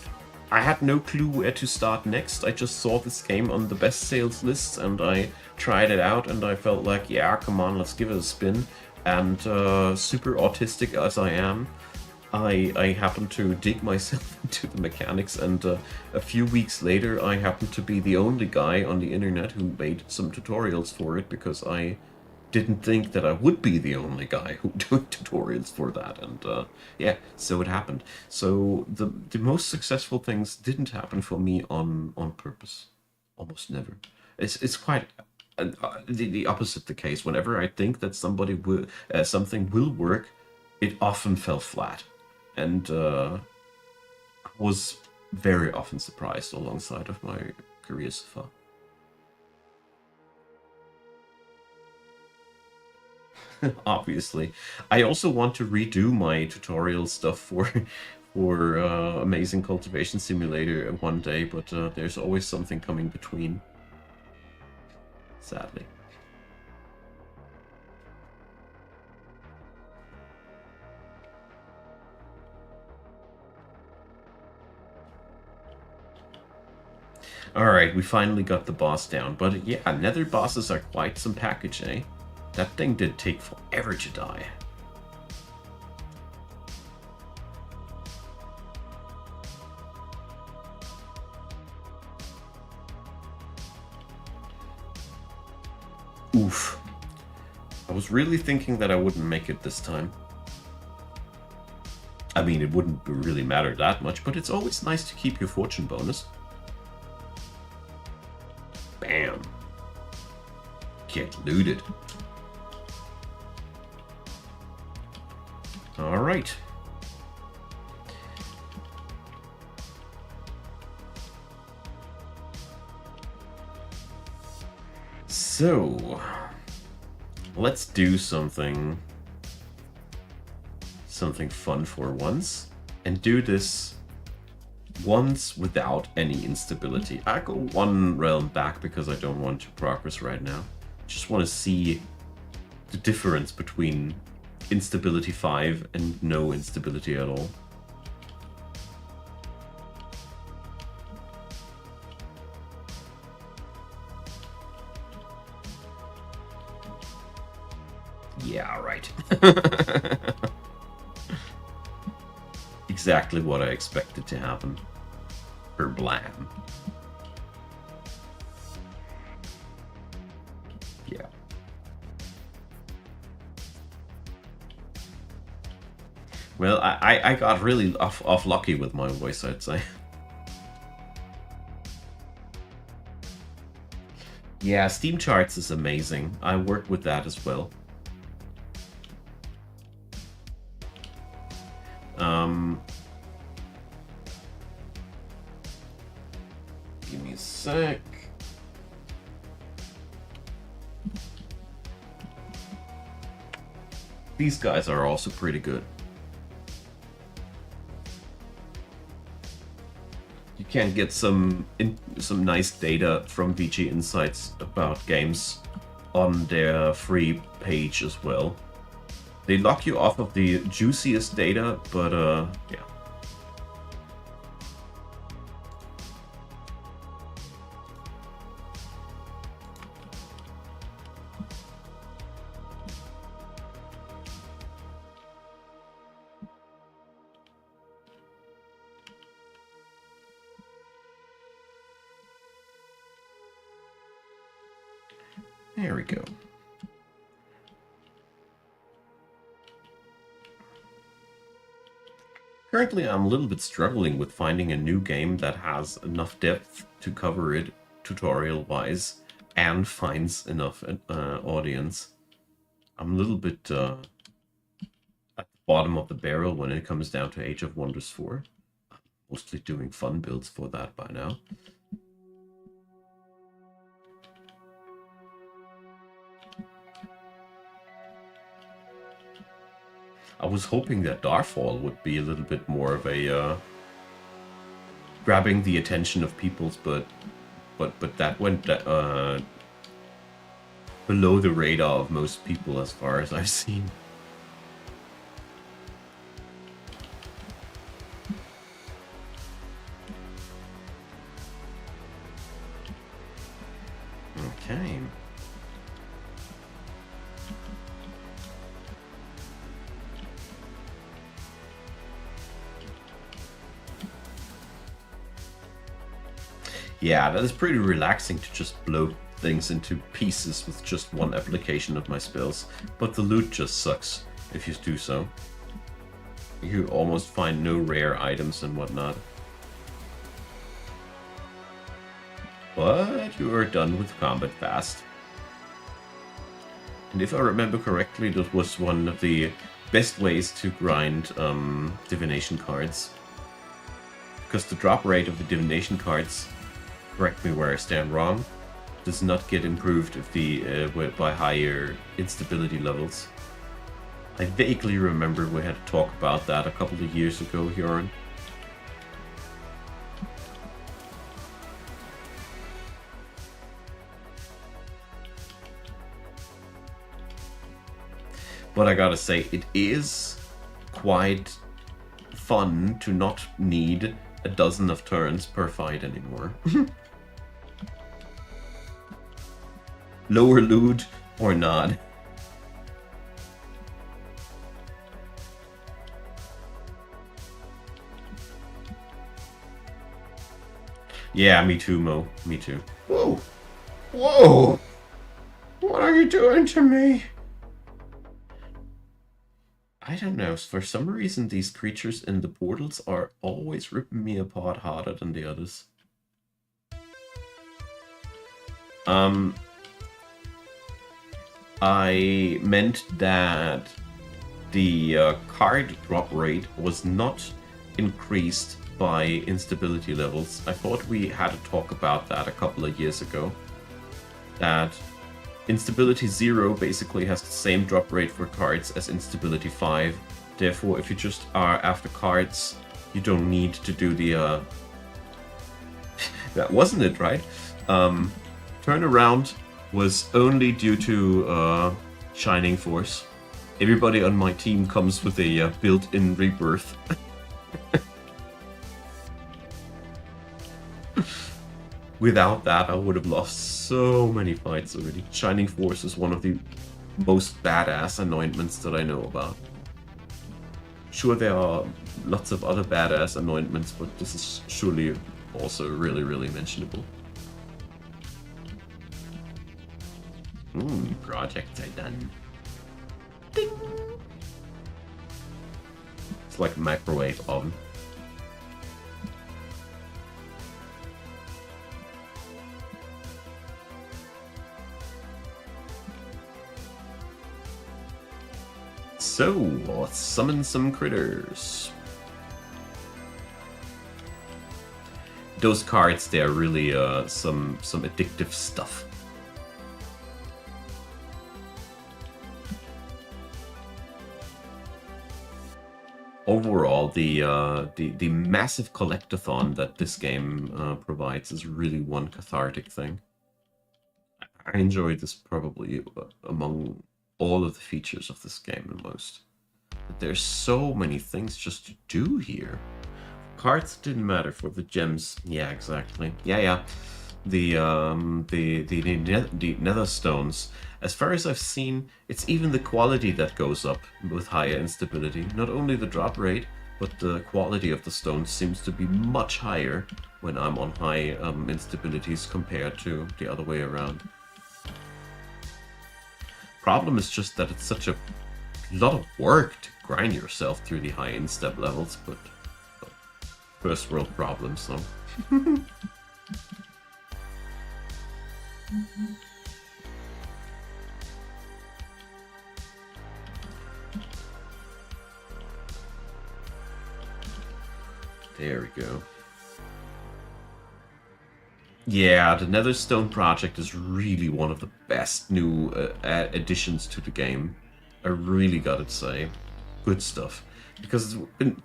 I had no clue where to start next. I just saw this game on the best sales lists and I tried it out and I felt like, yeah, come on, let's give it a spin. And super autistic as I am, I happened to dig myself into the mechanics, and a few weeks later I happened to be the only guy on the internet who made some tutorials for it, because I didn't think that I would be the only guy who doing tutorials for that, and yeah, so it happened. So the most successful things didn't happen for me on purpose, almost never. It's quite the opposite the case. Whenever I think that something will work, it often fell flat, and was very often surprised alongside of my career so far. Obviously, I also want to redo my tutorial stuff for Amazing Cultivation Simulator one day, but there's always something coming between. Sadly. Alright, we finally got the boss down, but yeah, Nether bosses are quite some package, eh? That thing did take forever to die. Oof. I was really thinking that I wouldn't make it this time. I mean, it wouldn't really matter that much, but it's always nice to keep your fortune bonus. Bam. Get looted. Alright. So, let's do something fun for once, and do this once without any instability. I go one realm back because I don't want to progress right now. Just want to see the difference between instability 5 and no instability at all. Yeah, right. exactly what I expected to happen. Blam. Yeah. Well, I got really off lucky with my voice, I'd say. Yeah, Steam Charts is amazing. I work with that as well. Give me a sec. These guys are also pretty good. You can get some nice data from VG Insights about games on their free page as well. They lock you off of the juiciest data, but yeah. There we go. Currently, I'm a little bit struggling with finding a new game that has enough depth to cover it tutorial-wise and finds enough audience. I'm a little bit at the bottom of the barrel when it comes down to Age of Wonders 4. I'm mostly doing fun builds for that by now. I was hoping that Darfall would be a little bit more of a grabbing the attention of people's, but that went below the radar of most people as far as I've seen. Okay. Yeah, that is pretty relaxing to just blow things into pieces with just one application of my spells. But the loot just sucks if you do so. You almost find no rare items and whatnot. But you are done with combat fast. And if I remember correctly, that was one of the best ways to grind divination cards. Because the drop rate of the divination cards, correct me where I stand wrong, does not get improved if by higher instability levels. I vaguely remember we had to talk about that a couple of years ago, Bjorn. But I gotta say, it is quite fun to not need a dozen of turns per fight anymore. Lower loot or not. Yeah, me too, Mo. Me too. Whoa! Whoa! What are you doing to me? I don't know, for some reason these creatures in the portals are always ripping me apart harder than the others. I meant that the card drop rate was not increased by instability levels. I thought we had to talk about that a couple of years ago. That Instability 0 basically has the same drop rate for cards as Instability 5. Therefore, if you just are after cards, you don't need to do the... that wasn't it, right? Turnaround was only due to Shining Force. Everybody on my team comes with a built-in rebirth. Without that, I would have lost so many fights already. Shining Force is one of the most badass anointments that I know about. Sure, there are lots of other badass anointments, but this is surely also really, really mentionable. Projects are done. Ding! It's like a microwave oven. So, let's summon some critters. Those cards, they are really some addictive stuff. Overall, the massive collectathon that this game provides is really one cathartic thing. I enjoy this probably among all of the features of this game the most. But there's so many things just to do here. Cards didn't matter for the gems. Yeah, exactly. Yeah. The nether stones. As far as I've seen, it's even the quality that goes up with higher instability. Not only the drop rate, but the quality of the stones seems to be much higher when I'm on high instabilities compared to the other way around. Problem is just that it's such a lot of work to grind yourself through the high instab levels, but first world problems, so. There we go. Yeah, the Netherstone project is really one of the best new additions to the game. I really gotta say. Good stuff. Because it's been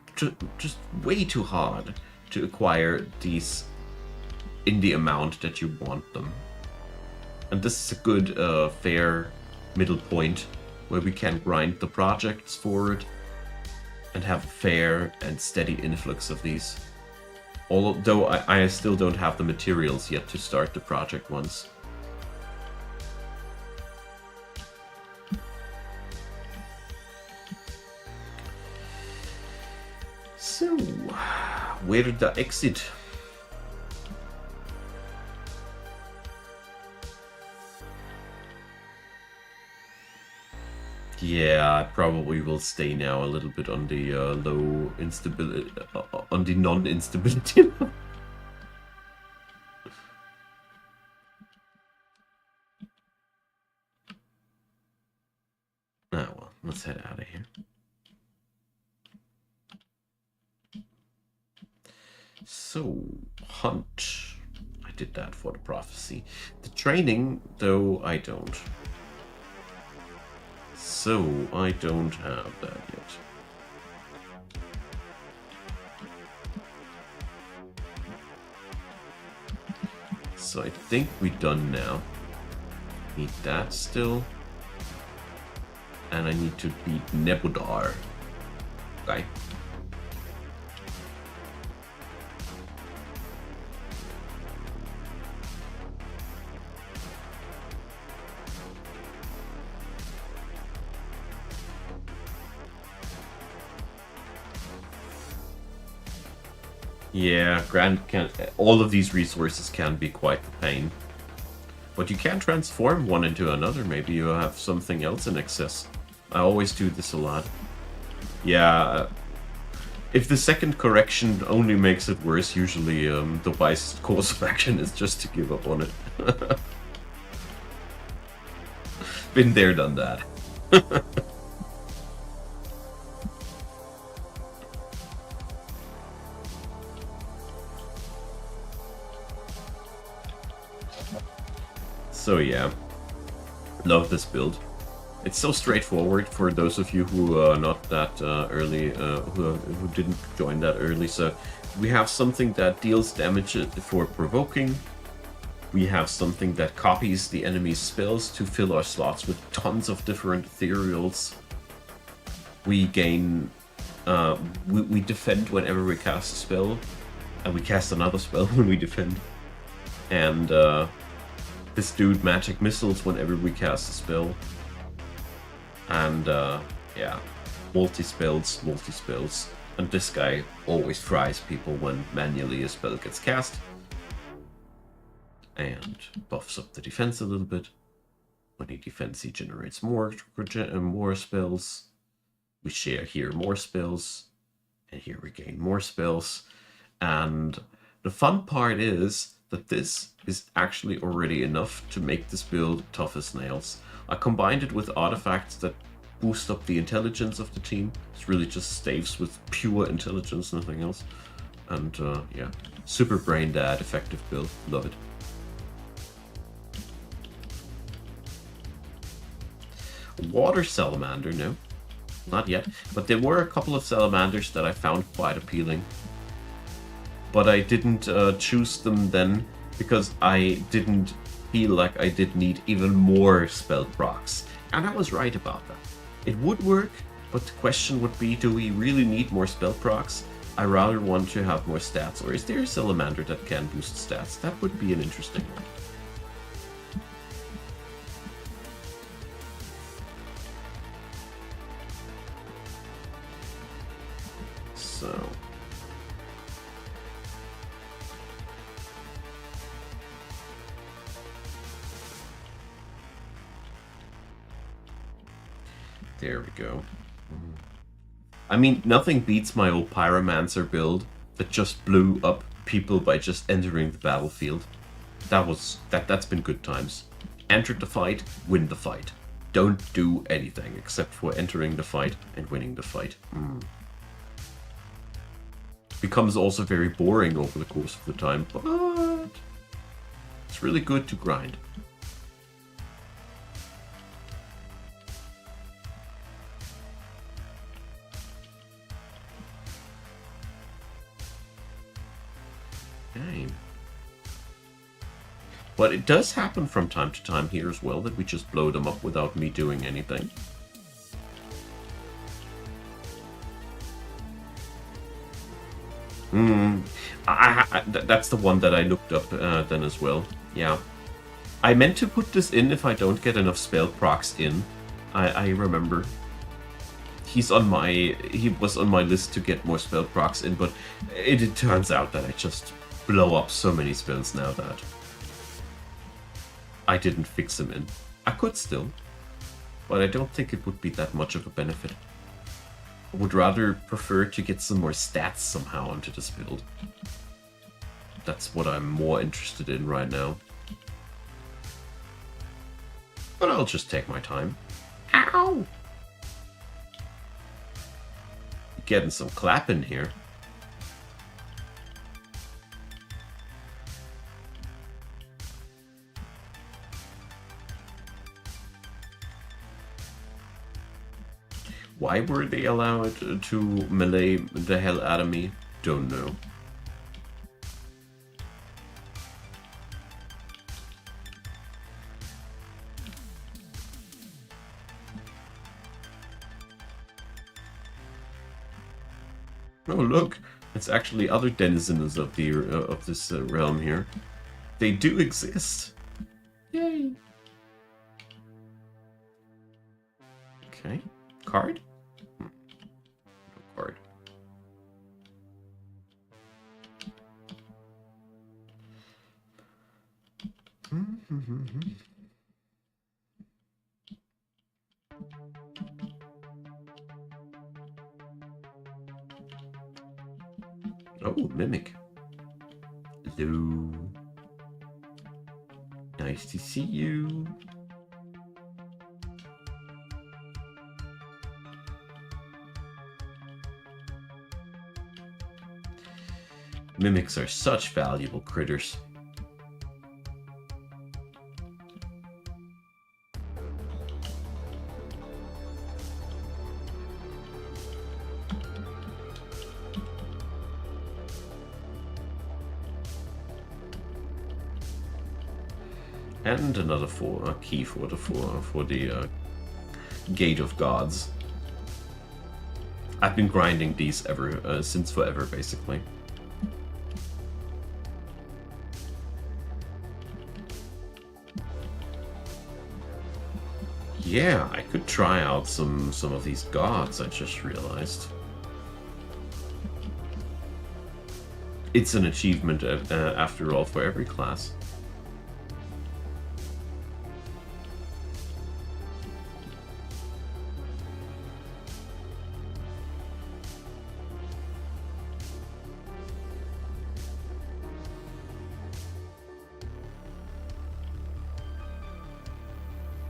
just way too hard to acquire these in the amount that you want them. And this is a good, fair middle point where we can grind the projects forward and have a fair and steady influx of these. Although I still don't have the materials yet to start the project once. So, where did the exit? Yeah, I probably will stay now a little bit on the low instability, on the non-instability. Ah, well, let's head out of here. So, hunt. I did that for the prophecy. The training, though, I don't. So, I don't have that yet. So I think we're done now. Need that still. And I need to beat Nebudar. Okay. Yeah, all of these resources can be quite the pain. But you can transform one into another. Maybe you have something else in excess. I always do this a lot. Yeah, if the second correction only makes it worse, usually the wisest course of action is just to give up on it. Been there, done that. So yeah, love this build. It's so straightforward for those of you who are not that early, who didn't join that early. So we have something that deals damage for provoking. We have something that copies the enemy's spells to fill our slots with tons of different ethereals. We gain, we defend whenever we cast a spell, and we cast another spell when we defend. And this dude magic missiles whenever we cast a spell. And yeah, multi-spells, multi-spells. And this guy always fries people when manually a spell gets cast. And buffs up the defense a little bit. When he defends, he generates more spells. We share here more spells. And here we gain more spells. And the fun part is that this is actually already enough to make this build tough as nails. I combined it with artifacts that boost up the intelligence of the team. It's really just staves with pure intelligence, nothing else. And yeah, super brain dead, effective build. Love it. Water salamander, no. Not yet. But there were a couple of salamanders that I found quite appealing. But I didn't choose them then because I didn't feel like I did need even more spell procs. And I was right about that. It would work, but the question would be, do we really need more spell procs? I rather want to have more stats. Or is there a salamander that can boost stats? That would be an interesting one. So... there we go. I mean, nothing beats my old Pyromancer build that just blew up people by just entering the battlefield. That's been good times. Enter the fight, win the fight. Don't do anything except for entering the fight and winning the fight. Becomes also very boring over the course of the time, but it's really good to grind. But it does happen from time to time here as well, that we just blow them up without me doing anything. That's the one that I looked up then as well. Yeah. I meant to put this in if I don't get enough spell procs in. I remember. He was on my list to get more spell procs in, but it turns out that I just blow up so many spells now that I didn't fix them in. I could still, but I don't think it would be that much of a benefit. I would rather prefer to get some more stats somehow onto this build. That's what I'm more interested in right now. But I'll just take my time. Ow! Getting some clapping here. Why were they allowed to melee the hell out of me? Don't know. Oh look, it's actually other denizens of the of this realm here. They do exist. Yay! Okay, card. No card. Oh, Mimic. Hello. Nice to see you. Mimics are such valuable critters. And another key for the Gate of Gods. I've been grinding these since forever, basically. Yeah, I could try out some of these gods, I just realized. It's an achievement after all for every class.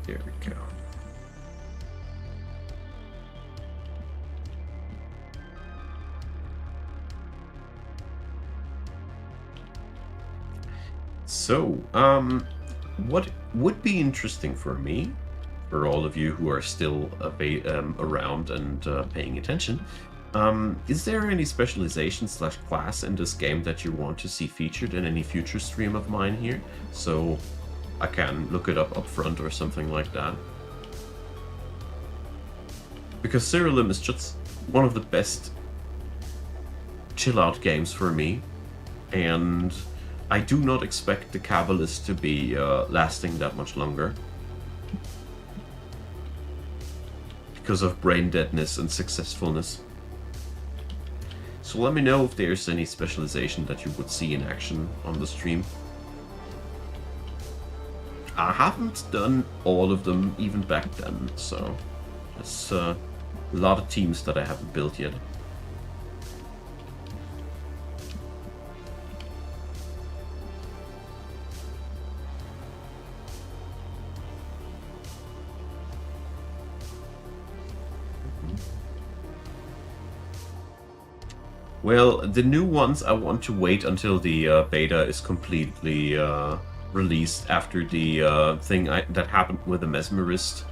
There we go. So, what would be interesting for me, for all of you who are still around and paying attention, is there any specialization slash class in this game that you want to see featured in any future stream of mine here? So I can look it up front or something like that. Because Siralim is just one of the best chill-out games for me, and I do not expect the Cabalist to be lasting that much longer. Because of brain deadness and successfulness. So let me know if there's any specialization that you would see in action on the stream. I haven't done all of them even back then, so there's a lot of teams that I haven't built yet. Well, the new ones I want to wait until the beta is completely released after the thing that happened with the Mesmerist.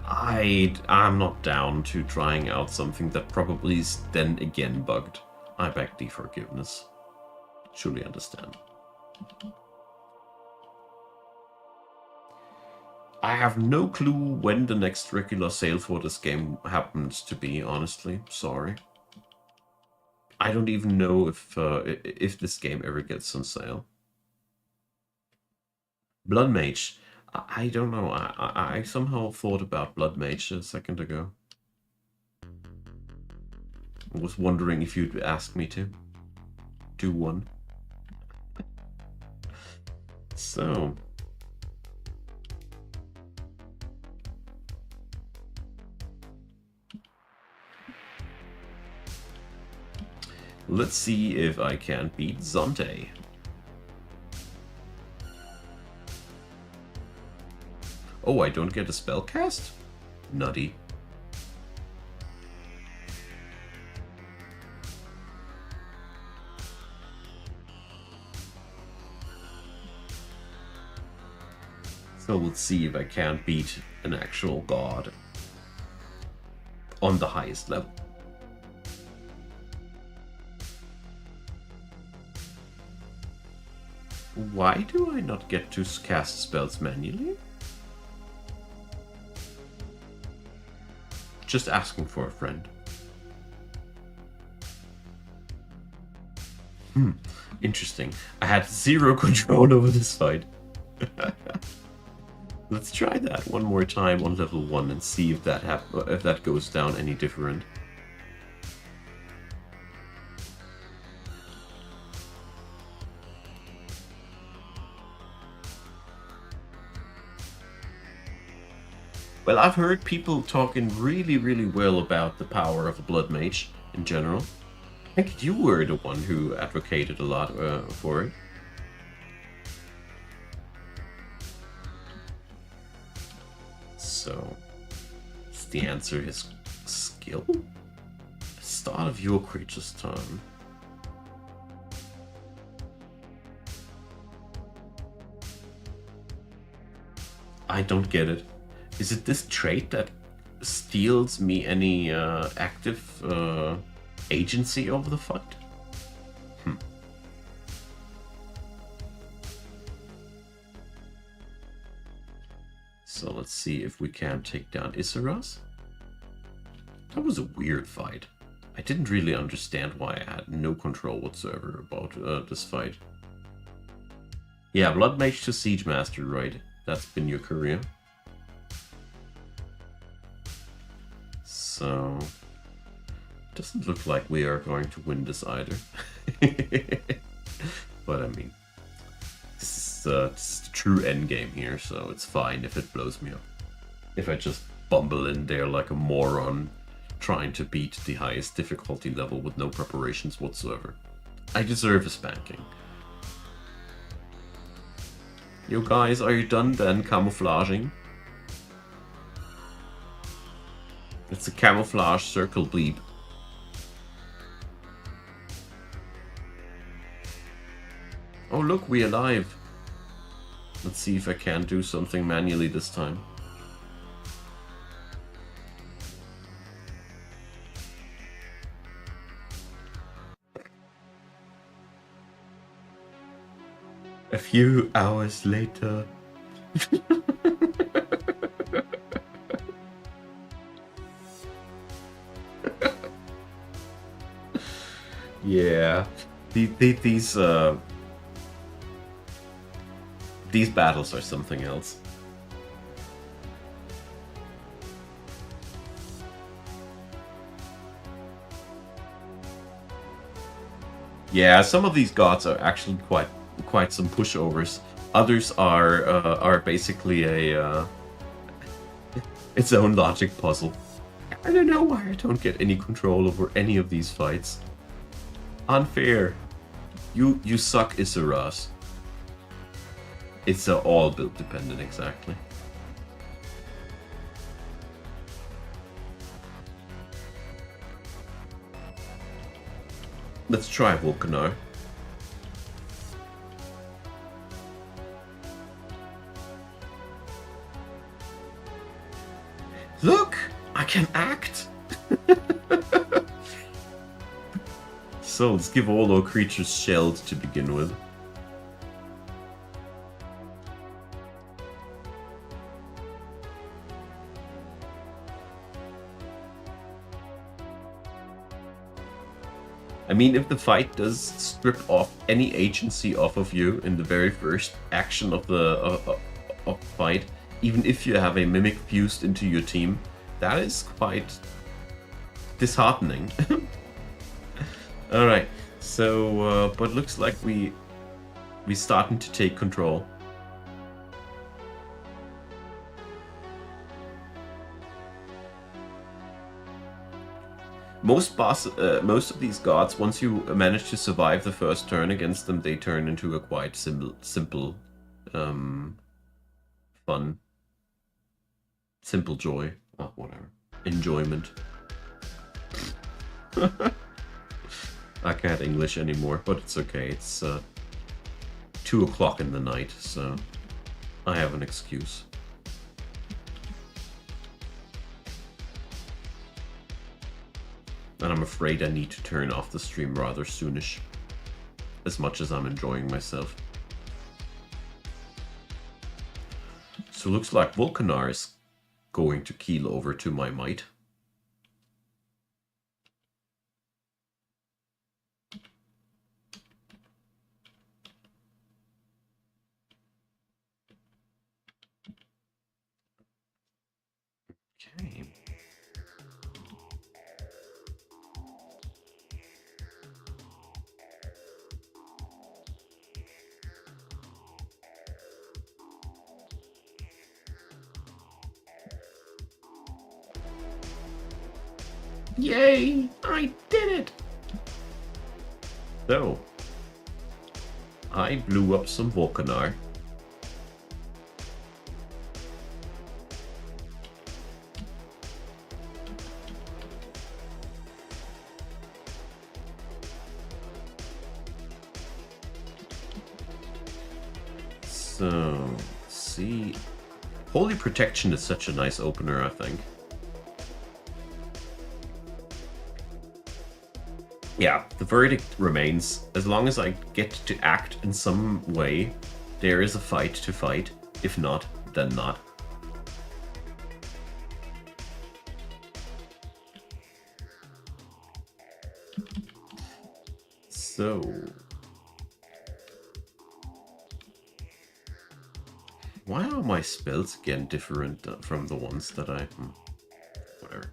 I'm not down to trying out something that probably is then again bugged. I beg the forgiveness. Surely understand. I have no clue when the next regular sale for this game happens to be, honestly. Sorry. I don't even know if this game ever gets on sale. Blood Mage. I don't know. I somehow thought about Blood Mage a second ago. I was wondering if you'd ask me to do one. So. Let's see if I can beat Zonte. Oh, I don't get a spell cast? Nutty. So let's see if I can't beat an actual god on the highest level. Why do I not get to cast spells manually? Just asking for a friend. Interesting. I had zero control over this fight. Let's try that one more time on level 1 and see if that goes down any different. Well, I've heard people talking really, really well about the power of a Blood Mage in general. I think you were the one who advocated a lot for it. So, is the answer is skill? Start of your creature's turn. I don't get it. Is it this trait that steals me any active agency over the fight? So let's see if we can take down Issaros. That was a weird fight. I didn't really understand why I had no control whatsoever about this fight. Yeah, Blood Mage to Siege Master, right? That's been your career. So, doesn't look like we are going to win this either. But I mean, this is the true end game here, so it's fine if it blows me up. If I just bumble in there like a moron, trying to beat the highest difficulty level with no preparations whatsoever. I deserve a spanking. You guys, are you done then camouflaging? It's a camouflage circle bleep. Oh look, we alive. Let's see if I can do something manually this time. A few hours later. Yeah, these battles are something else. Yeah, some of these gods are actually quite some pushovers. Others are basically a its own logic puzzle. I don't know why I don't get any control over any of these fights. Unfair. You suck, Isaras. It's all build dependent, exactly. Let's try Volcanar. Look! I can act! So let's give all our creatures shelled to begin with. I mean, if the fight does strip off any agency off of you in the very first action of the fight, even if you have a mimic fused into your team, that is quite disheartening. All right, so but looks like we starting to take control. Most of these gods, once you manage to survive the first turn against them, they turn into a quite simple, fun, simple joy. Oh, whatever. Enjoyment. I can't English anymore, but it's okay. It's 2 o'clock in the night, so I have an excuse. And I'm afraid I need to turn off the stream rather soonish, as much as I'm enjoying myself. So looks like Volcanar is going to keel over to my might. Okay. Yay! I did it! So, I blew up some Volcanar. So, let's see. Holy Protection is such a nice opener, I think. Yeah, the verdict remains. As long as I get to act in some way, there is a fight to fight. If not, then not. So... why are my spells again different from the ones that I... whatever.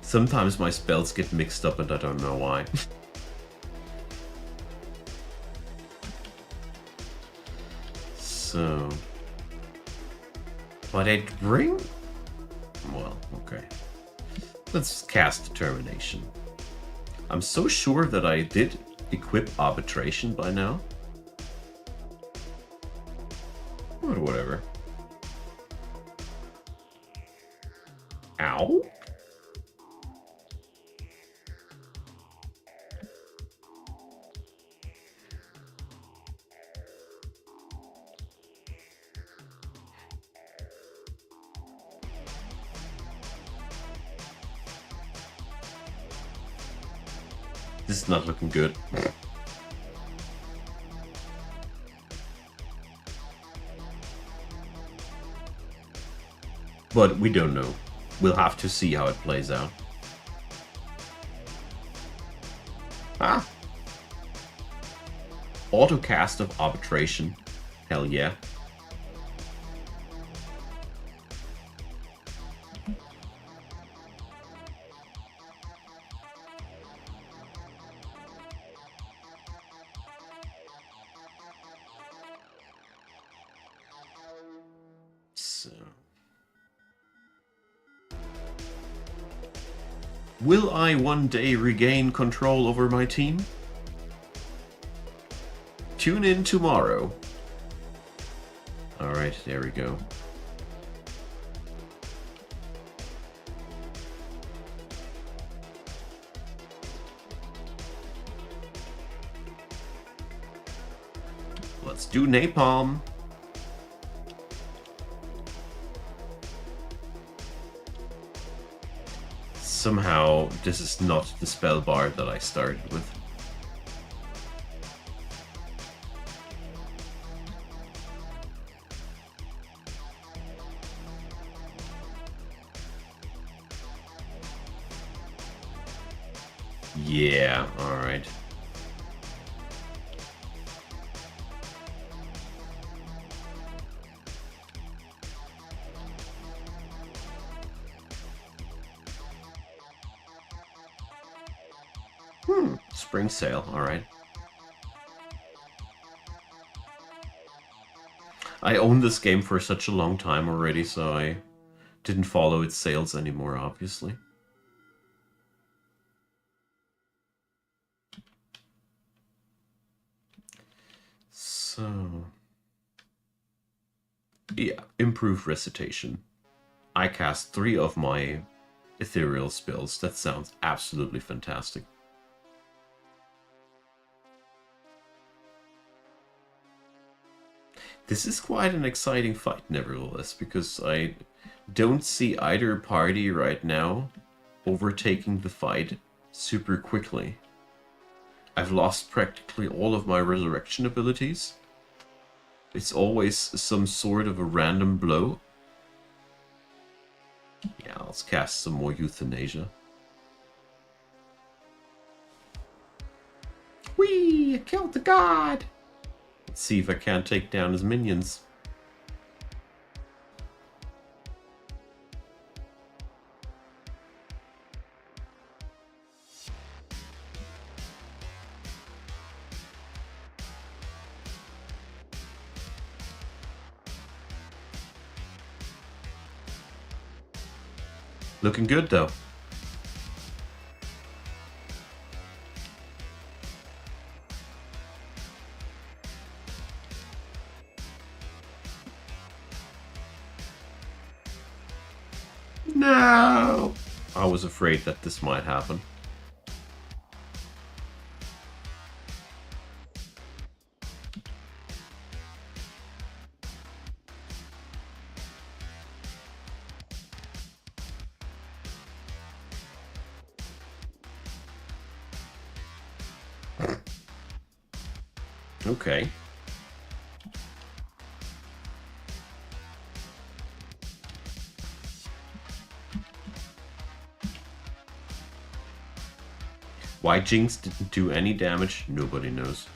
Sometimes my spells get mixed up and I don't know why. So... But I'd bring... Well, okay. Let's cast Determination. I'm so sure that I did equip Arbitration by now. Or whatever. Ow? This is not looking good. But we don't know. We'll have to see how it plays out. Ah! Autocast of Arbitration. Hell yeah. So... Will I one day regain control over my team? Tune in tomorrow. Alright, there we go. Let's do napalm. Somehow, this is not the spell bar that I started with. Yeah, alright. Spring sale, alright. I own this game for such a long time already, so I didn't follow its sales anymore, obviously. So... yeah, improve recitation. I cast 3 of my ethereal spells. That sounds absolutely fantastic. This is quite an exciting fight, nevertheless, because I don't see either party right now overtaking the fight super quickly. I've lost practically all of my resurrection abilities. It's always some sort of a random blow. Yeah, let's cast some more euthanasia. Whee! I killed the god! Let's see if I can't take down his minions. Looking good, though. No! I was afraid that this might happen. Okay. Why Jinx didn't do any damage, nobody knows.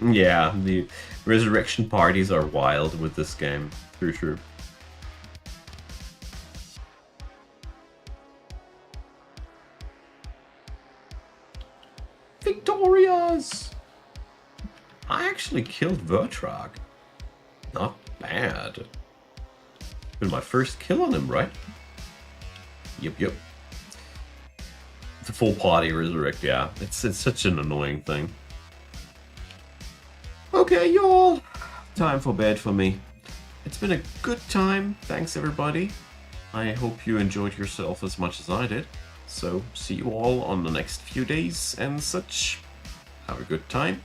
Yeah, the resurrection parties are wild with this game, for sure. Victorious! I actually killed Vertrag. Not bad. Been my first kill on him, right? Yep. The full party resurrect, yeah. It's such an annoying thing. Okay, y'all. Time for bed for me. It's been a good time. Thanks, everybody. I hope you enjoyed yourself as much as I did. So, see you all on the next few days and such. Have a good time.